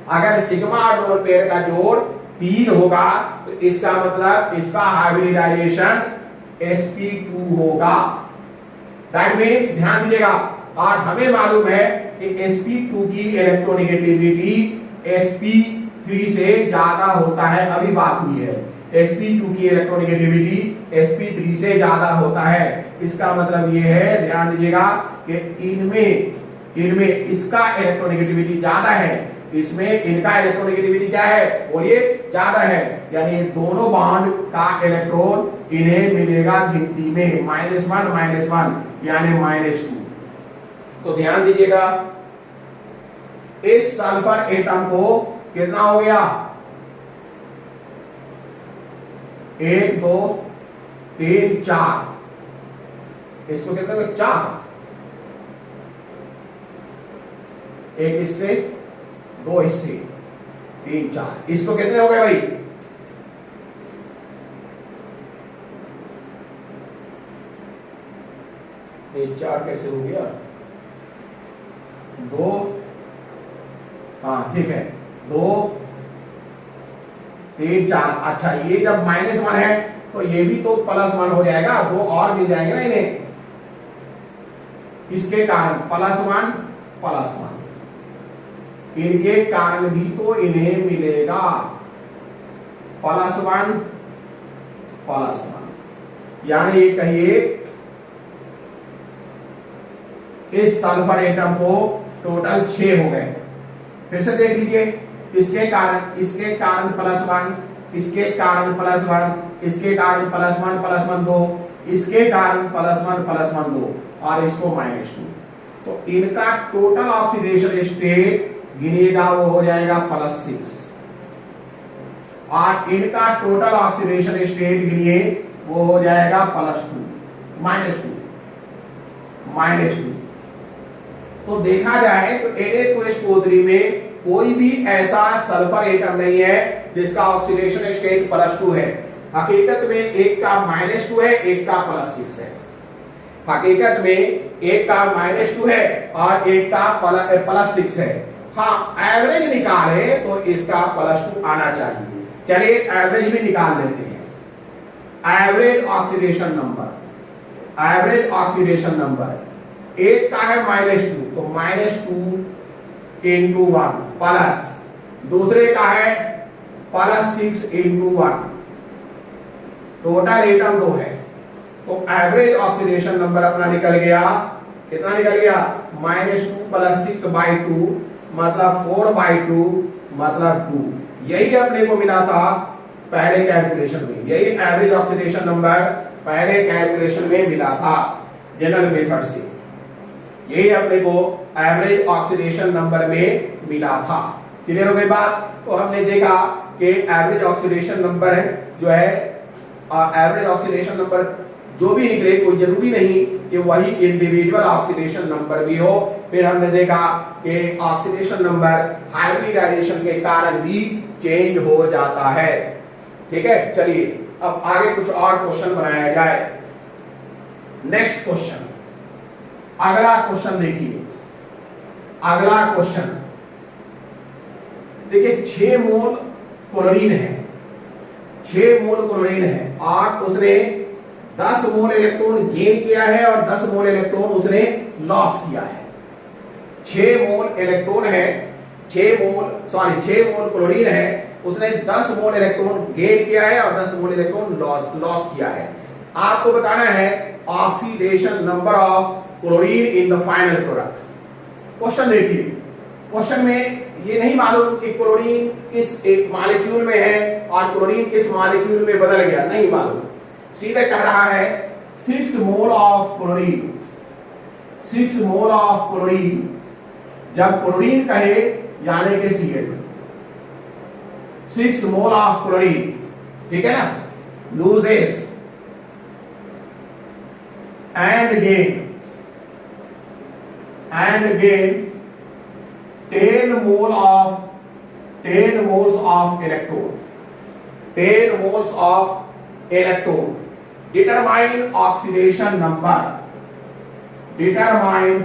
अगर सिग्मा और लोन पेयर का जोड़ 3 होगा तो इसका मतलब इसका हाइब्रिडाइजेशन sp2 होगा। दैट मींस ध्यान दीजिएगा, और हमें मालूम है कि sp2 की इलेक्ट्रोनेगेटिविटी sp3 से ज्यादा होता है, अभी बात हुई है, sp2 की इलेक्ट्रोनेगेटिविटी sp3 से ज्यादा होता है। इसका मतलब ये है, ध्यान दीजिएगा कि इनमें इसका इलेक्ट्रोनेगेटिविटी ज्यादा है, इसमें इनका इलेक्ट्रोनेगेटिविटी क्या है, बोलिए, ज्यादा है, यानी दोनों बॉन्ड का इलेक्ट्रॉन इन्हें मिलेगा गिनती में -1 यानी -2। तो ध्यान दीजिएगा, इस सल्फर एटम को कितना हो गया, 1 2 3 4, इसको कितने हो गया, 4, एक हिस्से 2 हिस्से 3 4, इसको कितने हो गए भाई, ये 4 कैसे हो गया, 2, हाँ ठीक है, 2 3 4, अच्छा ये जब -1 है तो ये भी तो +1 हो जाएगा, 2 और मिल जाएंगे ना इन्हें, इसके कारण +1 +1, इनके कारण भी तो इन्हें मिलेगा +1 +1, यानी ये कहिए इस सल्फर एटम को टोटल 6 हो गए। फिर से देख लीजिए, इसके कारण +1, इसके कारण +1, इसके कारण +1 2, इसके कारण +1 2 और इसको -2, तो इनका टोटल ऑक्सीडेशन स्टेट गिनिएगा वो हो जाएगा +6, और इनका टोटल ऑक्सीडेशन स्टेट गिनिए वो हो जाएगा -2। तो देखा जाए तो Na2H2O3 में कोई भी ऐसा सल्फर एटम नहीं है जिसका ऑक्सीडेशन स्टेट +2 है। हकीकत में एक का -2 है, एक का +6 है। हकीकत में एक का -2 है और एक का +6 है। हाँ, एवरेज निकाले तो इसका +2 आना चाहिए। चलिए एवरेज भी निकाल लेते हैं। एवरेज ऑक्सीडेशन नंबर एक का है -2, तो -2 × 1 प्लस दूसरे का है +6 × 1, टोटल एटम 2 है, तो एवरेज ऑक्सीडेशन नंबर अपना निकल गया, कितना निकल गया? -2 + 6/2 मतलब 4/2 मतलब 2। यही अपने को मिला था पहले कैलकुलेशन में, यही एवरेज ऑक्सीडेशन नंबर पहले कैलकुलेशन में मिला था जनरल मेथड से, यही अपने को एवरेज ऑक्सीडेशन नंबर में मिला था। क्लियर हो गई बात? तो हमने देखा कि एवरेज ऑक्सीडेशन नंबर जो है, एवरेज ऑक्सीडेशन नंबर जो भी निकले कोई जरूरी नहीं कि वही इंडिविजुअल ऑक्सीडेशन नंबर भी हो। फिर हमने देखा कि ऑक्सीडेशन नंबर हाइब्रिडाइजेशन के कारण भी चेंज हो जाता है। ठीक है, चलिए अब आगे कुछ और क्वेश्चन बनाया जाए। नेक्स्ट क्वेश्चन, अगला क्वेश्चन देखिए। अगला क्वेश्चन देखिए, 6 मोल क्लोरीन है, 6 मोल क्लोरीन है और उसने 10 मोल इलेक्ट्रॉन गेन किया है और 10 मोल इलेक्ट्रॉन उसने लॉस किया है। 6 मोल इलेक्ट्रॉन है, 6 मोल क्लोरीन है, उसने 10 मोल इलेक्ट्रॉन गेन किया है और 10 मोल इलेक्ट्रॉन लॉस किया है। आपको बताना है oxidation number of chlorine in the final product. Question देखिए, क्वेश्चन में ये नहीं मालूम कि क्लोरीन किस एक मॉलिक्यूल में है और क्लोरीन किस मॉलिक्यूल में बदल गया, नहीं मालूम। सीधे कह रहा है 6 mole of chlorine, 6 mole of chlorine, जब क्लोरीन कहे यानी कि Cl, 6 मोल ऑफ क्लोरीन, ठीक है ना, loses and gain 10 moles of electron, 10 moles of electron. Determine oxidation number, determine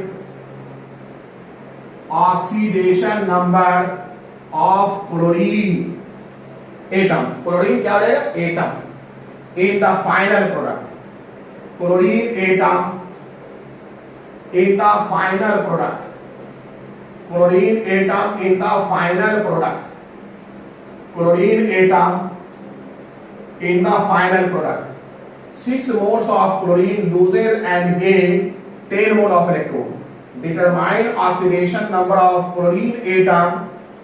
oxidation number of chlorine atom, chlorine क्या हो जाएगा? atom in the final product, chlorine atom in the final product, chlorine atom in the final product, chlorine atom in the final product. 6 moles of chlorine loses and gain 10 mole of electron. Determine oxidation number of chlorine atom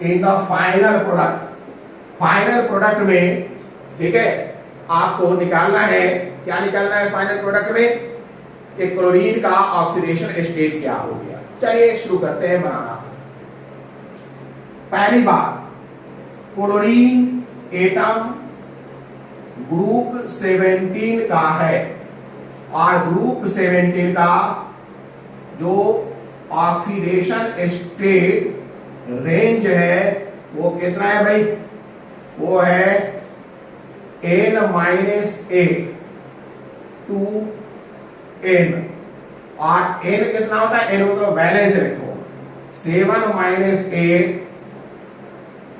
in the final product. Final product में, ठीक है, आपको निकालना है, क्या निकालना है final product में? कि क्लोरीन का ऑक्सीडेशन स्टेट क्या हो गया। चलिए शुरू करते हैं बनाना। पहली बात, क्लोरीन एटम ग्रुप 17 का है और ग्रुप 17 का जो ऑक्सीडेशन स्टेट रेंज है वो कितना है भाई? वो है N-8 to N, और N कितना होता है? N मतलब valence electron, 7-8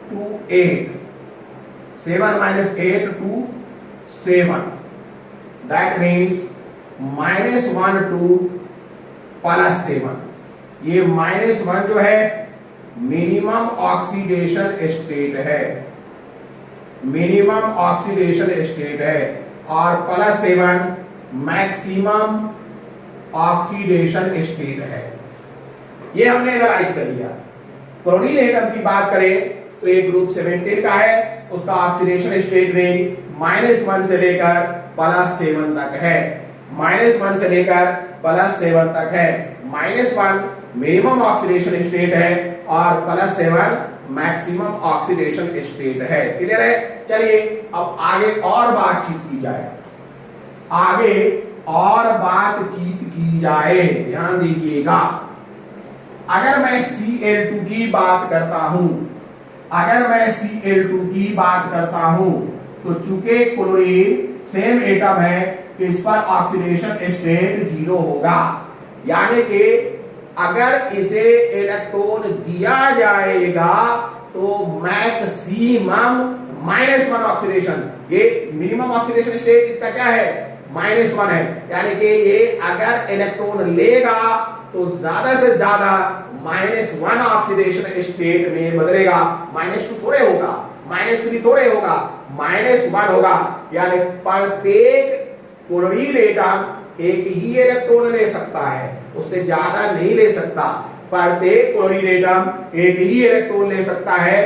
to 8, 7-8 to 7, that means -1 to +7। ये -1 जो है मिनिमम ऑक्सीडेशन स्टेट है, मिनिमम ऑक्सीडेशन स्टेट है, और +7 मैक्सिमम ऑक्सीडेशन स्टेट है। ये हमने एनालाइज कर लिया। क्लोरीन एटम की बात करें तो ये ग्रुप 17 का है, उसका ऑक्सीडेशन स्टेट रेंज -1 से लेकर +7 तक है, -1 से लेकर +7 तक है। -1 मिनिमम ऑक्सीडेशन स्टेट है और +7 मैक्सिमम ऑक्सीडेशन स्टेट है। क्लियर है? चलिए अब आगे और बातचीत की जाए, आगे और बातचीत की जाए। ध्यान दीजिएगा, अगर मैं Cl2 की बात करता हूं, अगर मैं Cl2 की बात करता हूं तो चूंकि क्लोरीन सेम एटम है तो इस पर ऑक्सीडेशन स्टेट 0 होगा, यानी कि अगर इसे इलेक्ट्रॉन दिया जाएगा तो मैक्सिमम -1 ऑक्सीडेशन, ये मिनिमम ऑक्सीडेशन स्टेट इसका क्या है, -1 है, यानी कि ये अगर इलेक्ट्रॉन लेगा तो ज्यादा से ज्यादा -1 ऑक्सीडेशन स्टेट में बदलेगा। -2 थोड़े होगा, -3 थोड़े होगा, -1 होगा, यानी प्रत्येक क्लोरीन एटम एक ही इलेक्ट्रॉन ले सकता है, उससे ज्यादा नहीं ले सकता। प्रत्येक क्लोरीन एटम एक ही इलेक्ट्रॉन ले सकता है।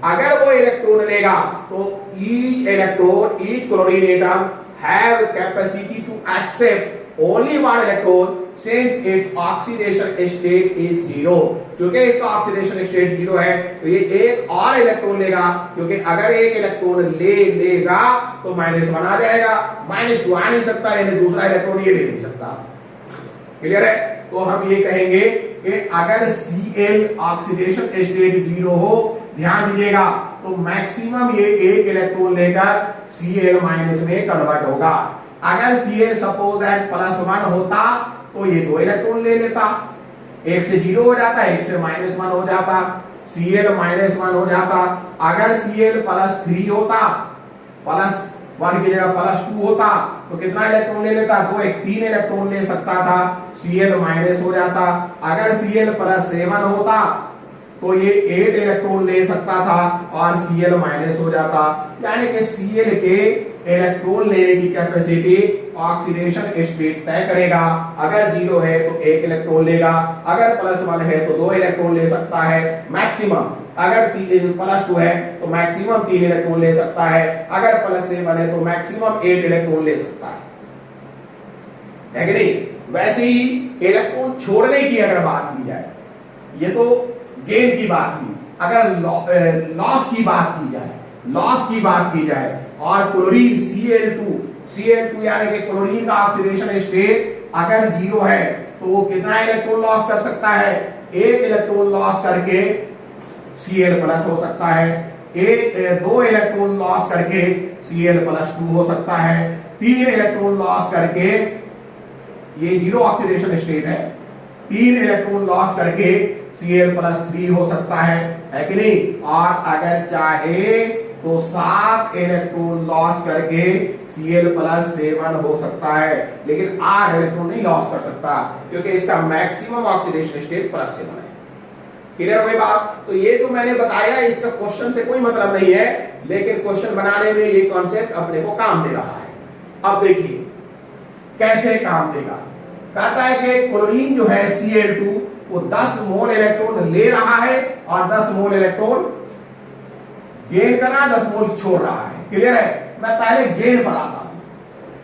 अगर वो इलेक्ट्रॉन लेगा तो each electron, each chlorine atom have capacity to accept only one electron since its oxidation state is 0। क्योंकि इसका ऑक्सीडेशन स्टेट 0 है तो ये एक और इलेक्ट्रॉन लेगा, क्योंकि अगर एक इलेक्ट्रॉन लेगा तो -1 आ जाएगा, -2 आ नहीं सकता, यानी दूसरा इलेक्ट्रॉन ये ले नहीं सकता। क्लियर है? तो हम ये कहेंगे कि अगर Cl ऑक्सीडेशन स्टेट 0 हो, ध्यान दीजिएगा, तो मैक्सिमम ये एक इलेक्ट्रॉन लेकर Cl- में कन्वर्ट होगा। अगर Cl सपोज दैट +1 होता तो ये 2 इलेक्ट्रॉन ले लेता, 1 से 0 हो जाता, 1 से -1 हो जाता, Cl -1 हो जाता। अगर Cl +3 होता, +1 की जगह +2 होता तो कितना इलेक्ट्रॉन ले लेता, 2 1 3 इलेक्ट्रॉन ले सकता था, Cl- हो जाता। अगर Cl +7 होता तो ये 8 इलेक्ट्रॉन ले सकता था और Cl- हो जाता, यानी कि Cl के इलेक्ट्रॉन लेने की कैपेसिटी ऑक्सीडेशन स्टेट तय करेगा। अगर 0 है तो 1 इलेक्ट्रॉन लेगा, अगर +1 है तो 2 इलेक्ट्रॉन ले सकता है मैक्सिमम, अगर +2 है तो मैक्सिमम 3 इलेक्ट्रॉन ले सकता है, अगर +7 है तो मैक्सिमम 8 इलेक्ट्रॉन ले सकता है कि नहीं? वैसे ही इलेक्ट्रॉन छोड़ने की अगर बात की जाए, ये तो गेन की बात की, अगर लॉस की बात की जाए, लॉस की बात की जाए, और क्लोरीन Cl2 यानी कि क्लोरीन का ऑक्सीडेशन स्टेट अगर 0 है तो वो कितना इलेक्ट्रॉन लॉस कर सकता है, 1 इलेक्ट्रॉन लॉस करके Cl+ हो सकता है, 2 इलेक्ट्रॉन लॉस करके Cl+2 हो सकता है, 3 इलेक्ट्रॉन लॉस करके, ये 0 ऑक्सीडेशन स्टेट है, 3 इलेक्ट्रॉन लॉस करके Cl+3 हो सकता है कि नहीं? और अगर चाहे तो 7 इलेक्ट्रॉन लॉस करके Cl+7 हो सकता है, लेकिन 8 इलेक्ट्रॉन नहीं लॉस कर सकता, क्योंकि इसका मैक्सिमम ऑक्सीडेशन स्टेट +7 है। क्लियर हो गई बात? तो ये जो मैंने बताया इसका क्वेश्चन से कोई मतलब नहीं है, लेकिन क्वेश्चन बनाने में ये कॉन्सेप्ट अपने को काम दे रहा है। अब देखिए कैसे काम देगा। कहता है कि क्लोरीन जो है Cl2 वो 10 मोल इलेक्ट्रॉन ले रहा है और 10 मोल इलेक्ट्रॉन गेन कर रहा है, 10 मोल छोड़ रहा है। क्लियर है? मैं पहले गेन बढ़ाता हूं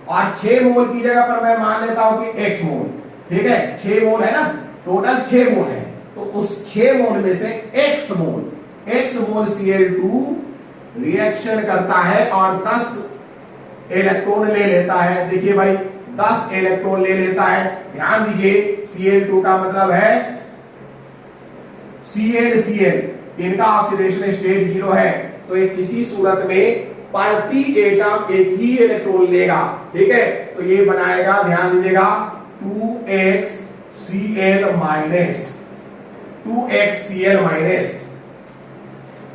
और 6 मोल की जगह पर मैं मान लेता हूं कि x मोल, ठीक है, 6 मोल है ना, टोटल 6 मोल है, तो उस 6 मोल में से x मोल Cl2 रिएक्शन करता है और 10 इलेक्ट्रॉन ले लेता है। देखिए भाई 10 इलेक्ट्रॉन ले लेता है। ध्यान दीजिए Cl2 का मतलब है Cl, इनका ऑक्सीडेशन स्टेट 0 है, तो ये किसी सूरत में प्रति एटम एक ही इलेक्ट्रॉन लेगा, ठीक है? तो ये बनाएगा, ध्यान दीजिएगा, 2x Cl-,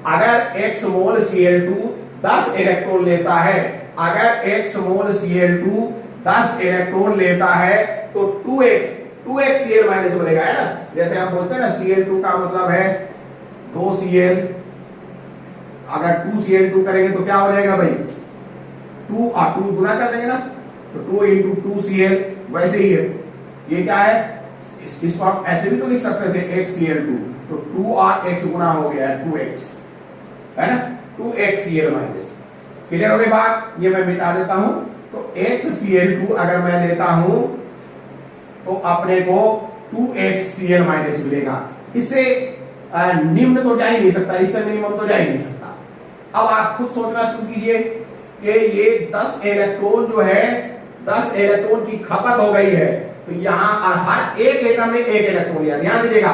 अगर x मोल Cl2 10 इलेक्ट्रॉन लेता है, अगर x मोल Cl2 10 इलेक्ट्रॉन लेता है तो 2x 2xCl माइनस बनेगा, है ना। जैसे आप बोलते हैं ना Cl2 का मतलब है 2Cl, अगर 2Cl2 करेंगे तो क्या हो जाएगा भाई, 2 और 2 गुना कर देंगे ना, तो 2 इंटू 2Cl। वैसे ही है, ये क्या है, इसको आप ऐसे भी तो लिख सकते थे xCl2, तो 2 और x गुना हो गया 2x, है ना, 2xCl माइनस। क्लियर हो गई बात, ये मैं मिटा देता हूं। तो xCl2 अगर मैं लेता हूं तो अपने को 2xCl माइनस मिलेगा। इससे निम्न तो जा ही नहीं सकता, इससे मिनिमम तो जा ही नहीं सकता। अब आप खुद सोचना शुरू कीजिए कि ये 10 इलेक्ट्रॉन जो है, 10 इलेक्ट्रॉन की खपत हो गई है, तो यहां हर एक एटम ने एक इलेक्ट्रॉन लिया। ध्यान दीजिएगा,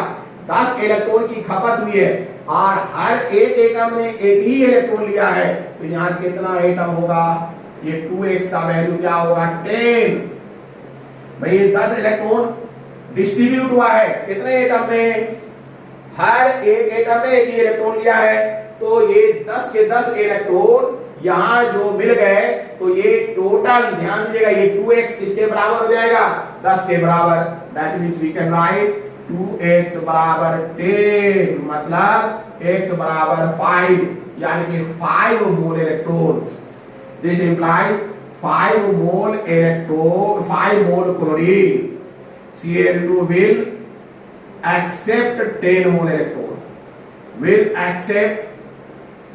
10 इलेक्ट्रॉन की खपत हुई है और हर एक एटम ने एक ही इलेक्ट्रॉन लिया है, तो यहां कितना एटम होगा, ये 2x का वैल्यू क्या होगा, 10। भाई ये 10 इलेक्ट्रॉन डिस्ट्रीब्यूट हुआ है कितने एटम में, हर एक एटम ने एक ही इलेक्ट्रॉन लिया है, तो ये 10 के 10 इलेक्ट्रॉन यहां जो मिल गए, तो ये टोटल, ध्यान दीजिएगा, ये 2x किसके बराबर हो जाएगा, 10 के बराबर। That means we can write 2x बराबर 10, मतलब x बराबर 5, यानी कि 5 मोल electron. This implies 5 mole electron, 5 mole chlorine Cl2 will accept 10 mole electron, will accept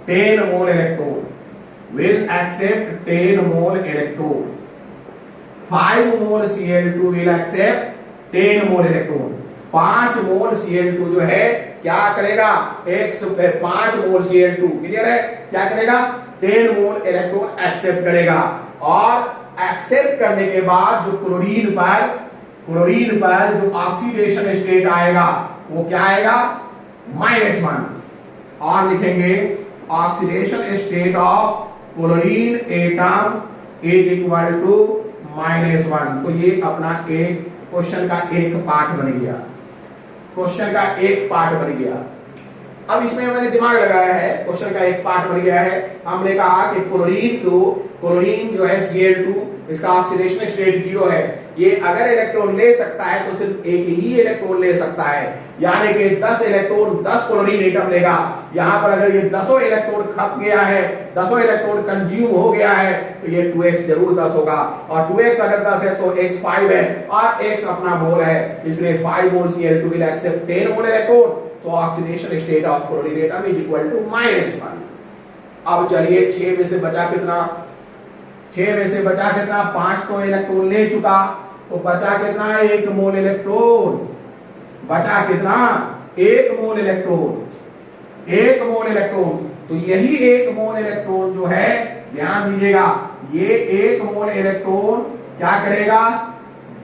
10 mole electron, will accept 10 mole electron. 5 mole Cl2 will accept 10 mole electron. 5 mole Cl2 जो है क्या करेगा, 5 mole Cl2 clear है, क्या करेगा, 10 mole electron accept करेगा। और accept करने के बाद जो क्लोरीन पर जो ऑक्सीडेशन स्टेट आएगा वो क्या आएगा, -1, और लिखेंगे oxidation state of chlorine atom is equal to -1। तो ये अपना एक क्वेश्चन का एक पार्ट बन गया, क्वेश्चन का एक पार्ट बन गया। अब इसमें मैंने दिमाग लगाया है, क्वेश्चन का एक पार्ट बन गया है। हमने कहा कि क्लोरीन जो है Cl2, इसका ऑक्सीडेशन स्टेट 0 है, ये अगर इलेक्ट्रॉन ले सकता है तो सिर्फ एक ही इलेक्ट्रॉन ले सकता है, यानी कि 10 इलेक्ट्रॉन 10 क्लोरीन एटम लेगा। यहां पर अगर ये 10 इलेक्ट्रॉन खप गया है, 10 इलेक्ट्रॉन कंज्यूम हो गया है, तो ये 2x जरूर 10 होगा, और 2x अगर 10 है तो x 5 है और x अपना मोल है, इसलिए 5 mole Cl2 will accept 10 mole electron. So oxidation state of chlorine atom is equal to -1। अब चलिए 6 में से बचा कितना, 6 में से बचा कितना, 5 तो इलेक्ट्रॉन ले चुका, तो बचा कितना, 1 मोल इलेक्ट्रॉन, बचा कितना, 1 मोल इलेक्ट्रॉन, 1 मोल इलेक्ट्रॉन। तो यही 1 मोल इलेक्ट्रॉन जो है, ध्यान दीजिएगा, ये 1 मोल इलेक्ट्रॉन क्या करेगा,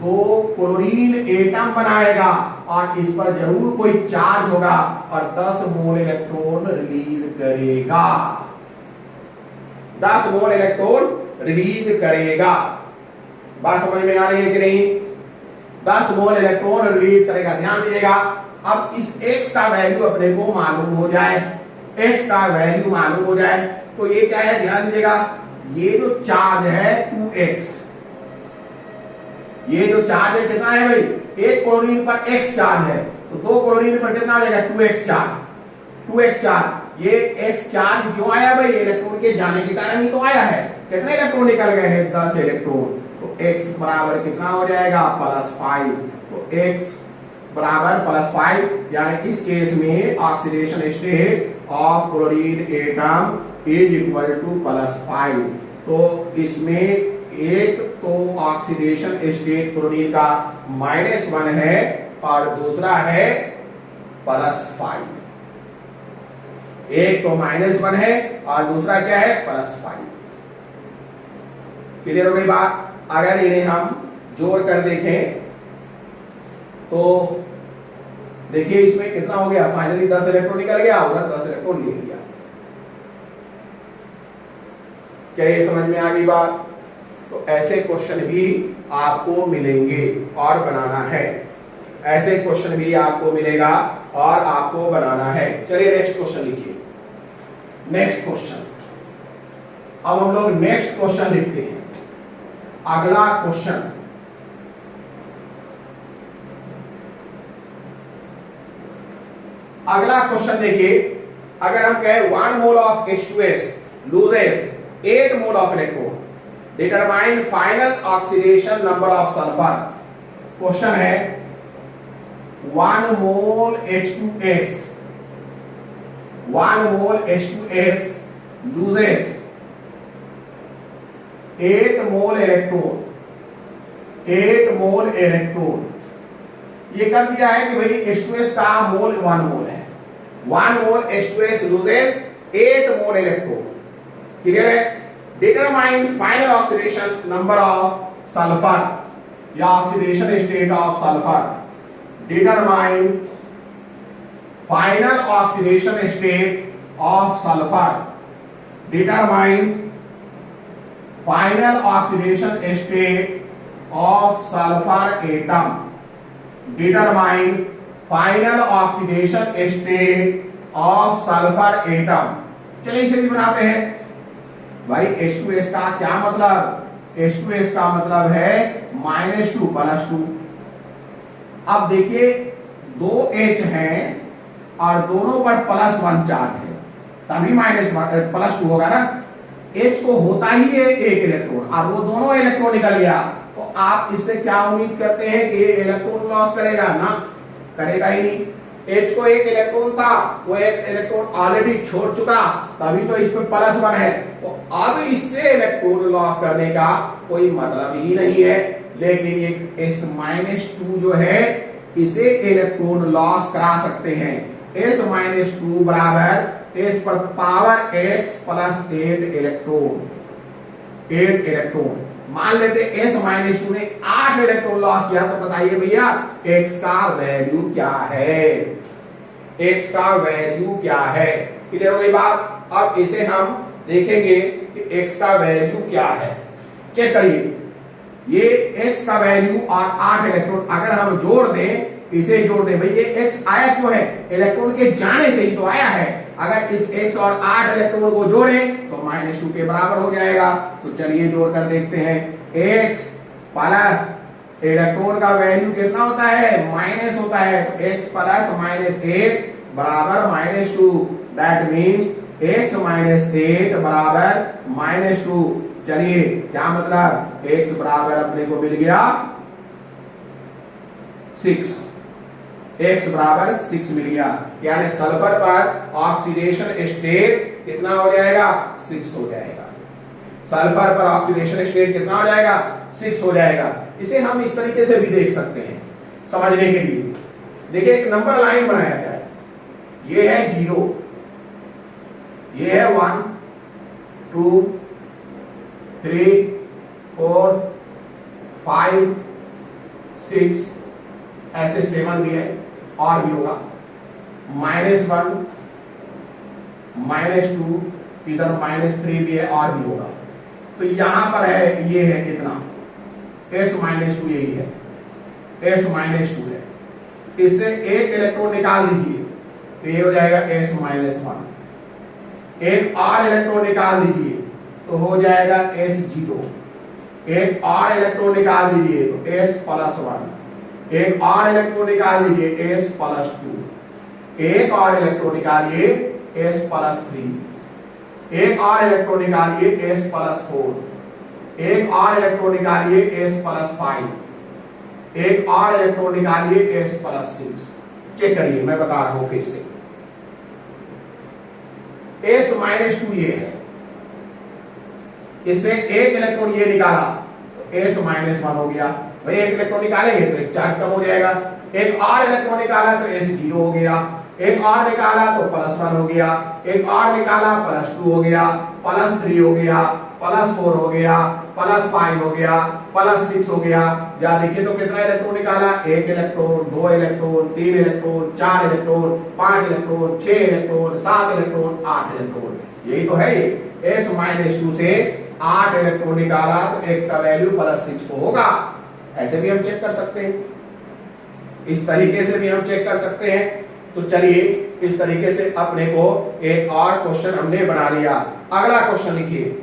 2 क्लोरीन एटम बनाएगा और इस पर जरूर कोई चार्ज होगा और 10 मोल इलेक्ट्रॉन रिलीज करेगा, 10 मोल इलेक्ट्रॉन रिलीज करेगा। बात समझ में आ रही है कि नहीं, 10 मोल इलेक्ट्रॉन रिलीज करेगा। ध्यान दीजिएगा, अब इस x का वैल्यू अपने को मालूम हो जाए, x का वैल्यू मालूम हो जाए, तो ये क्या है, ध्यान दीजिएगा, ये जो चार्ज है 2x, ये जो चार्ज है कितना है भाई, एक क्लोरीन पर x चार्ज है, तो 2 क्लोरीन पर कितना आ जाएगा, 2x चार्ज, 2x चार्ज। ये x चार्ज क्यों आया भाई, इलेक्ट्रॉन के जाने के कारण ही तो आया है। कितने इलेक्ट्रॉन निकल गए हैं, 10 इलेक्ट्रॉन, तो x बराबर कितना हो जाएगा, +5। तो x बराबर +5, यानी इस केस में oxidation state of chlorine atom is equal to +5। तो इसमें एक तो ऑक्सीडेशन स्टेट क्लोरीन का -1 है और दूसरा है +5। एक तो -1 है और दूसरा क्या है, +5। क्लियर हो गई बात। अगर इन्हें हम जोड़ कर देखें तो देखिए इसमें कितना हो गया, फाइनली 10 इलेक्ट्रॉन निकल गया, उधर 10 इलेक्ट्रॉन ले लिया। क्या ये समझ में आ गई बात। तो ऐसे क्वेश्चन भी आपको मिलेंगे और बनाना है, ऐसे क्वेश्चन भी आपको मिलेगा और आपको बनाना है। चलिए नेक्स्ट क्वेश्चन लिखिए, नेक्स्ट क्वेश्चन। अब हम लोग नेक्स्ट क्वेश्चन लिखते हैं। अगला क्वेश्चन, अगला क्वेश्चन देखिए, अगर हम कहें 1 mole of H2S loses 8 mole of electron, determine final oxidation number of sulphur. Question है 1 mole H2S, 1 mole H2S loses 8 mole electron, 8 mole electron. ये कर दिया है कि भाई H2S का मोल 1 मोल है, 1 mole H2S loses 8 mole electron. Clear है? Determine final oxidation number of sulphur या oxidation state of sulphur. Determine final oxidation state of sulphur. Determine final oxidation state of sulphur atom. Determine final oxidation state of sulphur atom. चलिए इसे भी बनाते हैं भाई। H2S का क्या मतलब? H2S का मतलब है -2 + 2। अब देखिए 2 H हैं और दोनों पर +1 चार्ज है, तभी +2 होगा ना। H को होता ही है 1 इलेक्ट्रॉन और वो दोनों इलेक्ट्रॉन निकल गया, तो आप इससे क्या उम्मीद करते हैं कि ये इलेक्ट्रॉन लॉस करेगा? ना, करेगा ही नहीं। H को 1 इलेक्ट्रॉन था, वो 1 इलेक्ट्रॉन ऑलरेडी छोड़ चुका, तभी तो इस पे +1 है, तो अब इससे इलेक्ट्रॉन लॉस करने का कोई मतलब ही नहीं है। लेकिन ये S-2 जो है इसे इलेक्ट्रॉन लॉस करा सकते हैं। S-2 बराबर S पर पावर x + 8 इलेक्ट्रॉन, 8 इलेक्ट्रॉन। मान लेते S-2 ने 8 इलेक्ट्रॉन लॉस किया, तो बताइए भैया x का वैल्यू क्या है? x का वैल्यू क्या है? क्लियर हो गई बात? अब इसे हम देखेंगे कि x का वैल्यू क्या है। चेक करिए, ये x का वैल्यू और 8 इलेक्ट्रॉन अगर हम जोड़ दें, इसे जोड़ दें भाई, ये x आया क्यों है? इलेक्ट्रॉन के जाने से ही तो आया है। अगर इस x और 8 इलेक्ट्रॉन को जोड़ें तो -2 के बराबर हो जाएगा। तो चलिए जोड़ कर देखते हैं। x प्लस इलेक्ट्रॉन का वैल्यू कितना होता है? माइनस होता है, तो x + -8 बराबर -2। दैट मीन्स x - 8 बराबर -2। चलिए क्या मतलब? x बराबर अपने को मिल गया 6, x बराबर 6 मिल गया। यानी सल्फर पर ऑक्सीडेशन स्टेट कितना हो जाएगा? 6 हो जाएगा। सल्फर पर ऑक्सीडेशन स्टेट कितना हो जाएगा? 6 हो जाएगा। इसे हम इस तरीके से भी देख सकते हैं समझने के लिए। देखिए एक नंबर लाइन बनाया जाए, ये है 0, ये है 1 2 3 4 5 6, ऐसे 7 भी है और भी होगा, -1 -2, इधर -3 भी है और भी होगा। तो यहां पर है, ये है कितना? S-2 यही है, S-2 है। इससे एक इलेक्ट्रॉन निकाल दीजिए तो ये हो जाएगा S-1। एक और इलेक्ट्रॉन निकाल दीजिए तो हो जाएगा S0। एक और इलेक्ट्रॉन निकाल दीजिए तो S+1। एक और इलेक्ट्रॉन निकाल दीजिए S+2। एक और इलेक्ट्रॉन निकालिए S+3। एक और इलेक्ट्रॉन निकालिए S+4। एक और इलेक्ट्रॉन निकालिए S+5। एक और इलेक्ट्रॉन निकालिए S+6। चेक करिए, मैं बता रहा हूं फिर से। S-2 ये है, इससे एक इलेक्ट्रॉन ये निकाला तो S-1 हो गया। भाई एक इलेक्ट्रॉन निकालेंगे तो एक चार्ज कम हो जाएगा। एक और इलेक्ट्रॉन निकाला तो S0 हो गया। एक और निकाला तो +1 हो गया। एक और निकाला +2 हो गया, +3 हो गया, +4 हो गया, +5 हो गया, +6 हो गया। या देखिए तो कितना इलेक्ट्रॉन निकाला? 1 electron, 2 electron, 3 electron, 4 electron, 5 electron, 6 electron, 7 electron, 8 electron. यही तो है ये। S-2 से 8 इलेक्ट्रॉन निकाला तो x का वैल्यू +6 होगा। ऐसे भी हम चेक कर सकते हैं, इस तरीके से भी हम चेक कर सकते हैं। तो चलिए इस तरीके से अपने को एक और क्वेश्चन हमने बना लिया। अगला क्वेश्चन लिखिए।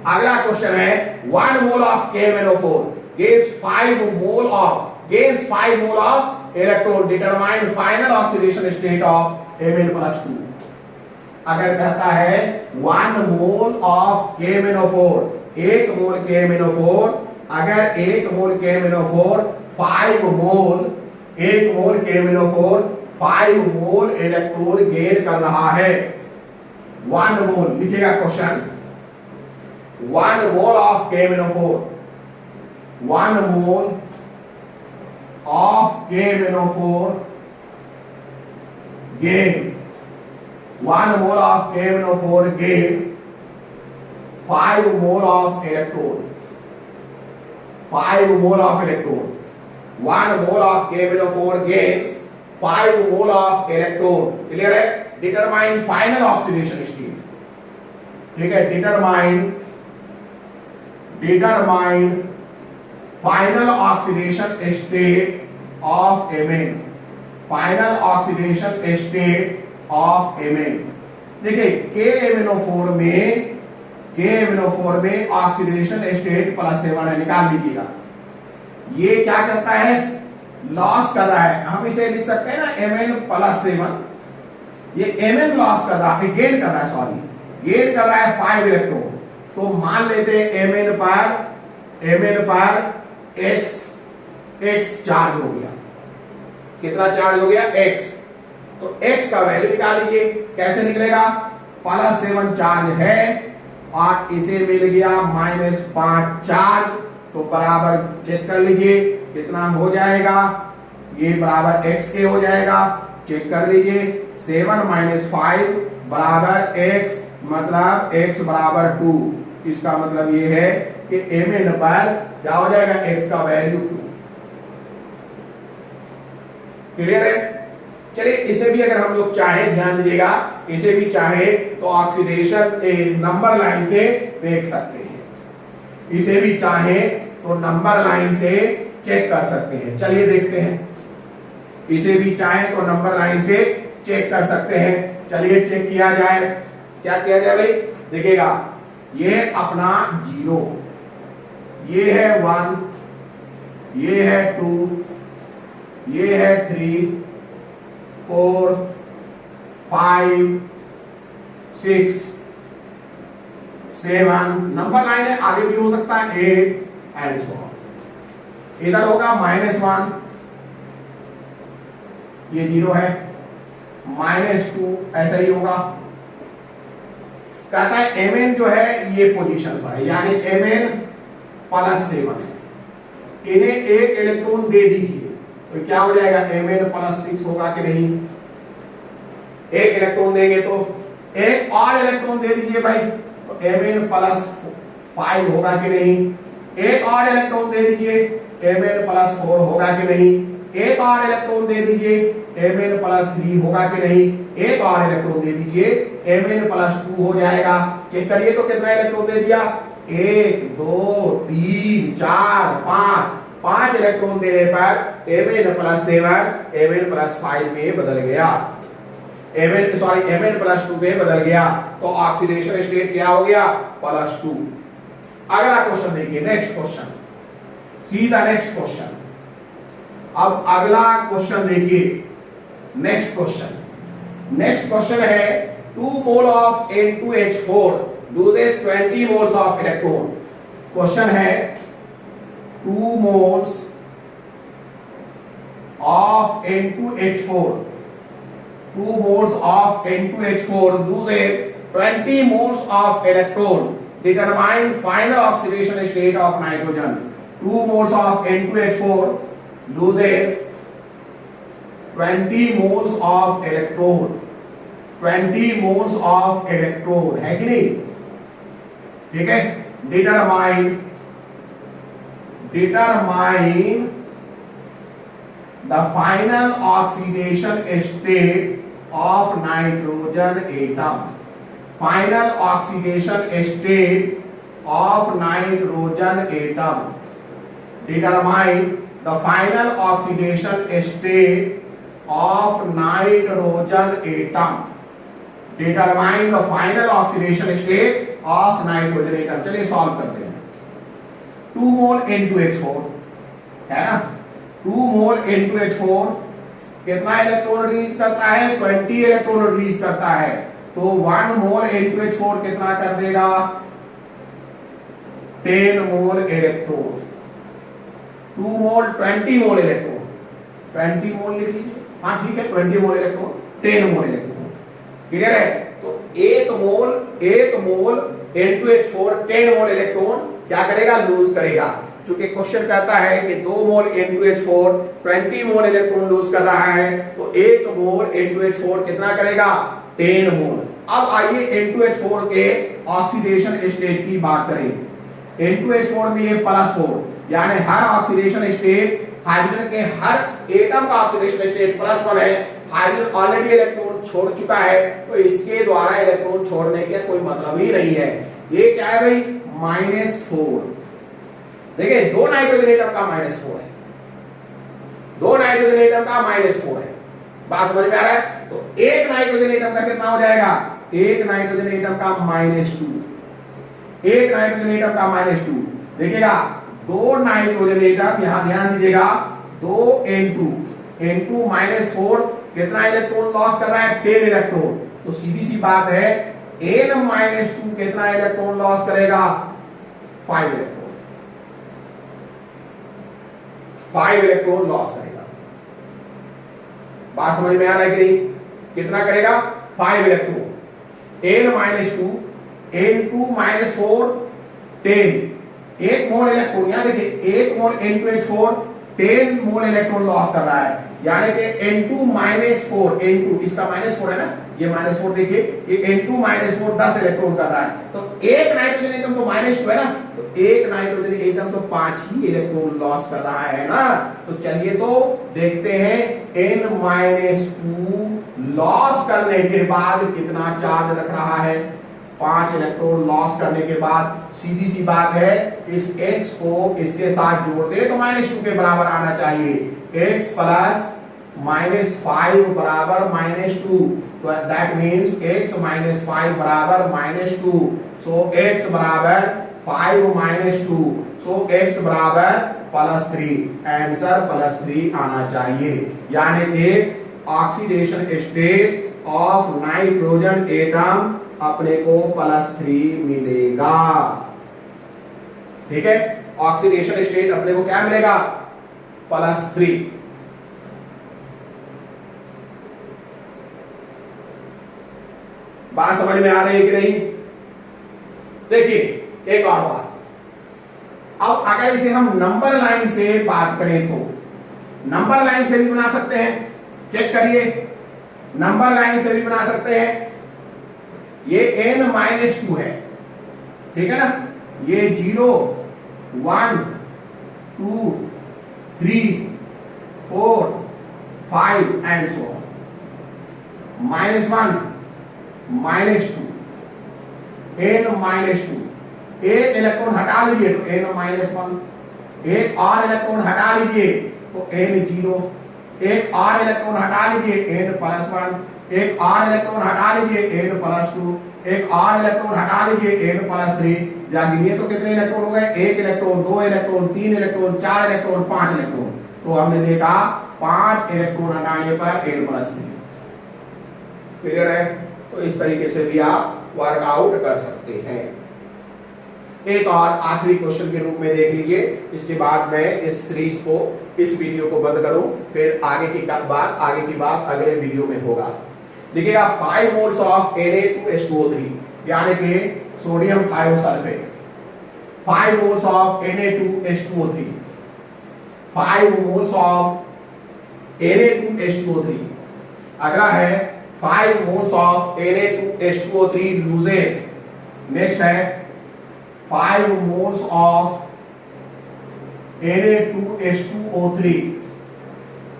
अगला क्वेश्चन है 1 mole of KMnO4 gives 5 mole of electron determine final oxidation state of Mn+2। अगर कहता है 1 mole of KMnO4, 1 mole KMnO4, अगर 1 मोल KMnO4 5 मोल, 1 मोल KMnO4 5 मोल इलेक्ट्रॉन गेन कर रहा है। 1 मोल लिखिएगा question, 1 mole of KMnO4, 1 mole of KMnO4 gain, 1 mole of KMnO4 gain 5 mole of electron, 5 mole of electron, 1 mole of KMnO4 gains 5 mole of electron। Clear है? Determine final oxidation state, ठीक है, determine final oxidation state of Mn, final oxidation state of Mn। देखिए KMnO4 में oxidation state +7 है, निकाल लीजिएगा। ये क्या करता है? लॉस कर रहा है। हम इसे लिख सकते हैं ना Mn+7, ये Mn लॉस कर रहा है, गेन कर रहा है, सॉरी गेन कर रहा है 5 इलेक्ट्रॉन। तो मान लेते हैं Mn पर x चार्ज हो गया। कितना चार्ज हो गया? x। तो x का वैल्यू निकाल लीजिए। कैसे निकलेगा? +7 चार्ज है और इसे मिल गया -5 चार्ज, तो बराबर चेक कर लीजिए कितना हो जाएगा। ये बराबर x के हो जाएगा, चेक कर लीजिए। 7 - 5 बराबर x, मतलब x बराबर 2। इसका मतलब ये है कि Mn पर क्या हो जाएगा? x का वैल्यू 2। क्लियर है? चलिए इसे भी अगर हम लोग चाहें, ध्यान दीजिएगा, इसे भी चाहे तो ऑक्सीडेशन नंबर लाइन से देख सकते हैं। इसे भी चाहे तो नंबर लाइन से चेक कर सकते हैं। चलिए देखते हैं। इसे भी चाहे तो नंबर लाइन से चेक कर सकते हैं। चलिए चेक किया जाए। क्या किया जाए भाई? देखिएगा, ये अपना 0, ये है 1, ये है 2, ये है 3, 4, 5, 6, 7, नंबर लाइन है, आगे भी हो सकता है 8 एंड सो ऑन। इधर होगा -1, ये 0 है, -2 ऐसा ही होगा। कहता है Mn जो है ये पोजीशन पर है, यानी Mn+7 है। इन्हें एक इलेक्ट्रॉन दे दीजिए तो क्या हो जाएगा? Mn+6 होगा कि नहीं? एक इलेक्ट्रॉन देंगे तो एक और इलेक्ट्रॉन दे दीजिए भाई, तो Mn+5 होगा कि नहीं? एक और इलेक्ट्रॉन दे दीजिए, Mn+4 होगा कि नहीं? एक और इलेक्ट्रॉन दे दीजिए, Mn+3 होगा कि नहीं? एक और इलेक्ट्रॉन दे दीजिए, Mn+2 हो जाएगा। चेक करिए तो कितना इलेक्ट्रॉन दे दिया? 1 2 3 4 5 इलेक्ट्रॉन देने पर Mn+7 Mn+5 में बदल गया, Mn+2 में बदल गया। तो ऑक्सीडेशन स्टेट क्या हो गया? +2। अगला क्वेश्चन देखिए, नेक्स्ट क्वेश्चन, सीधा नेक्स्ट क्वेश्चन। अब अगला क्वेश्चन देखिए, नेक्स्ट क्वेश्चन है 2 mole of N2H4 loses 20 moles of electron। Question है 2 moles of N2H4, 2 moles of N2H4 loses 20 moles of electron, determine final oxidation state of nitrogen। 2 moles of N2H4 loses 20 moles of electron, 20 moles of electron है कि नहीं? ठीक है, determine the final oxidation state of nitrogen atom, final oxidation state of nitrogen atom, determine the final oxidation state of nitrogen atom, determine the final oxidation state of nitrogen atom। चलिए solve करते हैं। 2 मोल N2H4 है ना, 2 मोल N2H4 कितना electron release करता है? 20 electron release करता है। तो 1 मोल N2H4 कितना कर देगा? 10 मोल इलेक्ट्रॉन। 2 मोल 20 मोल इलेक्ट्रॉन, 20 मोल लिख लीजिए। हाँ ठीक है, 20 मोल इलेक्ट्रॉन, 10 मोल इलेक्ट्रॉन। क्लियर है? तो 1 मोल N2H4 10 मोल इलेक्ट्रॉन क्या करेगा? लूज करेगा। क्योंकि क्वेश्चन कहता है कि 2 मोल N2H4 20 मोल इलेक्ट्रॉन लूज कर रहा है, तो 1 मोल N2H4 कितना करेगा? 10 मोल। अब आइए N2H4 के ऑक्सीडेशन स्टेट की बात करें। N2H4 में ये +4, यानी हर ऑक्सीडेशन स्टेट, हाइड्रोजन के हर एटम का ऑक्सीडेशन स्टेट +1 है। हाइड्रोजन ऑलरेडी इलेक्ट्रॉन छोड़ चुका है, तो इसके द्वारा इलेक्ट्रॉन छोड़ने का कोई मतलब ही नहीं है। ये क्या है भाई? -4। देखिए, 2 नाइट्रोजन एटम का -4 है, 2 नाइट्रोजन एटम का -4 है। बात समझ में आ रहा है? तो 1 नाइट्रोजन एटम का कितना हो जाएगा? 1 नाइट्रोजन एटम का -2, 1 नाइट्रोजन एटम का -2। देखिएगा, 2 नाइट्रोजन एटम, यहां ध्यान दीजिएगा, 2 N2 -4 कितना इलेक्ट्रॉन लॉस कर रहा है? 10 इलेक्ट्रॉन। तो सीधी सी बात है, N-2 कितना इलेक्ट्रॉन लॉस करेगा? 5 इलेक्ट्रॉन, 5 इलेक्ट्रॉन लॉस करेगा। बात समझ में आ रहा है कि नहीं? कितना करेगा? 5 इलेक्ट्रॉन। N-2 N2 -4 10, 1 मोल इलेक्ट्रॉन। यहां देखिए, 1 मोल N2H4 10 मोल इलेक्ट्रॉन लॉस कर रहा है, यानी कि N2 -4, N2 इसका -4 है ना, ये -4 देखिए, ये N2 -4 10 इलेक्ट्रॉन कर रहा है। तो 1 नाइट्रोजन एटम तो -2 है ना, तो 1 नाइट्रोजन एटम तो 5 ही इलेक्ट्रॉन लॉस कर रहा है ना। तो चलिए तो देखते हैं, N-2 लॉस करने के बाद कितना चार्ज रख रहा है? 5 इलेक्ट्रॉन लॉस करने के बाद सीधी सी बात है, इस X को इसके साथ जोड़ दे तो -2 के बराबर आना चाहिए। X प्लस -5 बराबर -2, तो दैट मींस X -5 बराबर -2। सो X बराबर 5 -2, सो X बराबर +3। आंसर +3 आना चाहिए, यानी कि oxidation state of nitrogen atom अपने को +3 मिलेगा। ठीक है, ऑक्सीडेशन स्टेट अपने को क्या मिलेगा? +3। बात समझ में आ रही है कि नहीं? देखिए, एक और बात, अब अगर इसे हम नंबर लाइन से बात करें तो नंबर लाइन से भी बना सकते हैं। चेक करिए, नंबर लाइन से भी बना सकते हैं। ये N-2 है, ठीक है ना, ये 0 1 2 3 4 5 एंड सो ऑन। -1 -2 N-2, एक इलेक्ट्रॉन हटा लीजिए तो N-1, एक और इलेक्ट्रॉन हटा लीजिए तो N0, एक और इलेक्ट्रॉन हटा लीजिए N+1, एक और इलेक्ट्रॉन हटा लीजिए N+2, एक और इलेक्ट्रॉन हटा लीजिए N+3। या गिनिए तो कितने इलेक्ट्रॉन हो गए? 1 electron, 2 electron, 3 electron, 4 electron, 5 electron. तो हमने देखा 5 इलेक्ट्रॉन हटाने पर N+3। क्लियर है? तो इस तरीके से भी आप वर्कआउट कर सकते हैं। एक और आखिरी क्वेश्चन के रूप में देख लीजिए, इसके बाद मैं इस सीरीज को, इस वीडियो को बंद करूं, फिर आगे की बात अगले वीडियो में होगा। देखिएगा, 5 मोल्स ऑफ Na2H2O3, यानी कि sodium thiosulphate, 5 moles of Na2H2O3, 5 moles of Na2H2O3। अगला है 5 moles of Na2H2O3 loses. Next है 5 moles of Na2H2O3,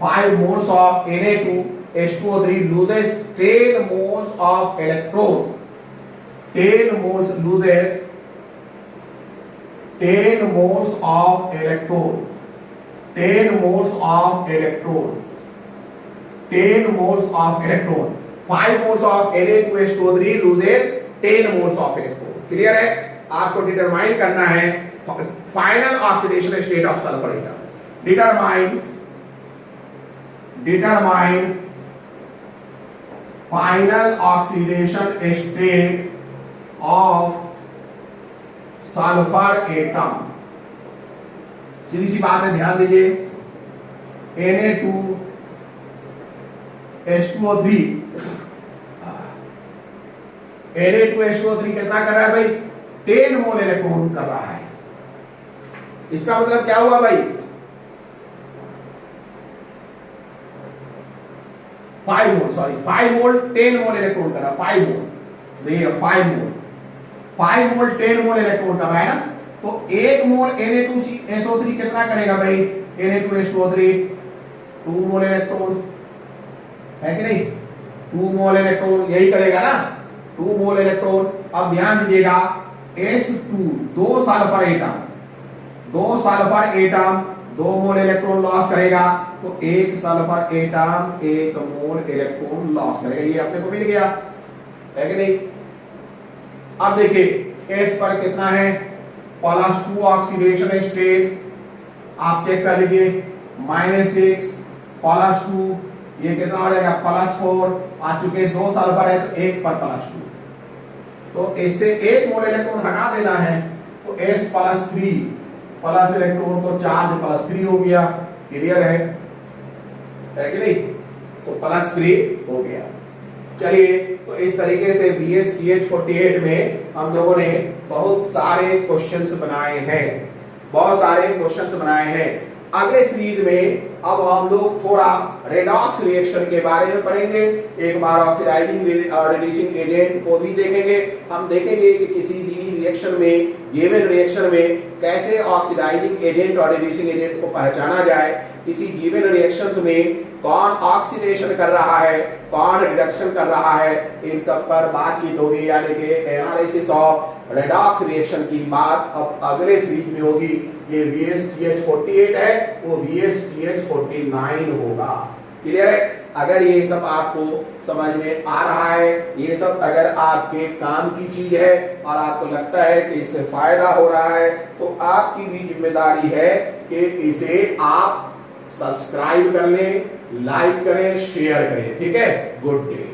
5 moles of Na2H2O3 loses 10 moles of electron, 10 moles loses 10 moles of electron, 10 moles of electron, 10 moles of electron, 5 moles of Na2H2O3 loses 10 moles of electron। Clear है? आपको determine करना है final oxidation state of sulphur atom. Determine determine final oxidation state of sulphur atom. सीधी सी बात है, ध्यान दीजिए। Na2H2O3 Na2H2O3 कितना कर रहा है भाई? 10 मोल इलेक्ट्रॉन कर रहा है। इसका मतलब क्या हुआ भाई? 5 मोल 10 मोल इलेक्ट्रॉन कर रहा है। 5 मोल, देखिए 5 मोल 10 मोल इलेक्ट्रॉन कर रहा है ना। तो 1 मोल Na2SO3 कितना करेगा भाई? Na2H2O3 2 मोल इलेक्ट्रॉन है कि नहीं? 2 मोल इलेक्ट्रॉन यही करेगा ना, 2 मोल इलेक्ट्रॉन। अब ध्यान दीजिएगा, S2 2 सल्फर एटम 2 मोल इलेक्ट्रॉन लॉस करेगा, तो 1 सल्फर एटम 1 मोल इलेक्ट्रॉन लॉस करेगा। ये अपने को मिल गया, है कि नहीं? अब देखिए S पर कितना है? +2 ऑक्सीडेशन स्टेट, आप चेक कर लीजिए, -6 +2, ये कितना हो जाएगा? +4 आ चुके। 2 सल्फर है तो 1 पर +2, तो इससे 1 मोल इलेक्ट्रॉन हटा देना है, तो S +3 प्लस इलेक्ट्रॉन तो चार्ज +3 हो गया। क्लियर है कि नहीं? तो +3 हो गया। चलिए, तो इस तरीके से BSTH48 में हम लोगों ने बहुत सारे क्वेश्चंस बनाए हैं। अगले सीरीज में अब हम लोग थोड़ा रेडॉक्स रिएक्शन के बारे में पढ़ेंगे। एक बार ऑक्सीडाइजिंग और रिड्यूसिंग एजेंट को भी देखेंगे। हम देखेंगे कि किसी भी रिएक्शन में, गिवन रिएक्शन में कैसे ऑक्सीडाइजिंग एजेंट और रिड्यूसिंग एजेंट को पहचाना जाए, किसी गिवन रिएक्शंस में कौन ऑक्सीडेशन कर रहा है, कौन रिडक्शन कर रहा है, इन सब पर बातचीत होगी। यानी कि एनालिसिस ऑफ रेडॉक्स रिएक्शन की बात अब अगले सीरीज में होगी। ये BSTH48 है, वो BSTH49 होगा। क्लियर है? अगर ये सब आपको समझ में आ रहा है, ये सब अगर आपके काम की चीज है और आपको लगता है कि इससे फायदा हो रहा है, तो आपकी भी जिम्मेदारी है कि इसे आप सब्सक्राइब कर लें, लाइक करें, शेयर करें। ठीक है? Good day.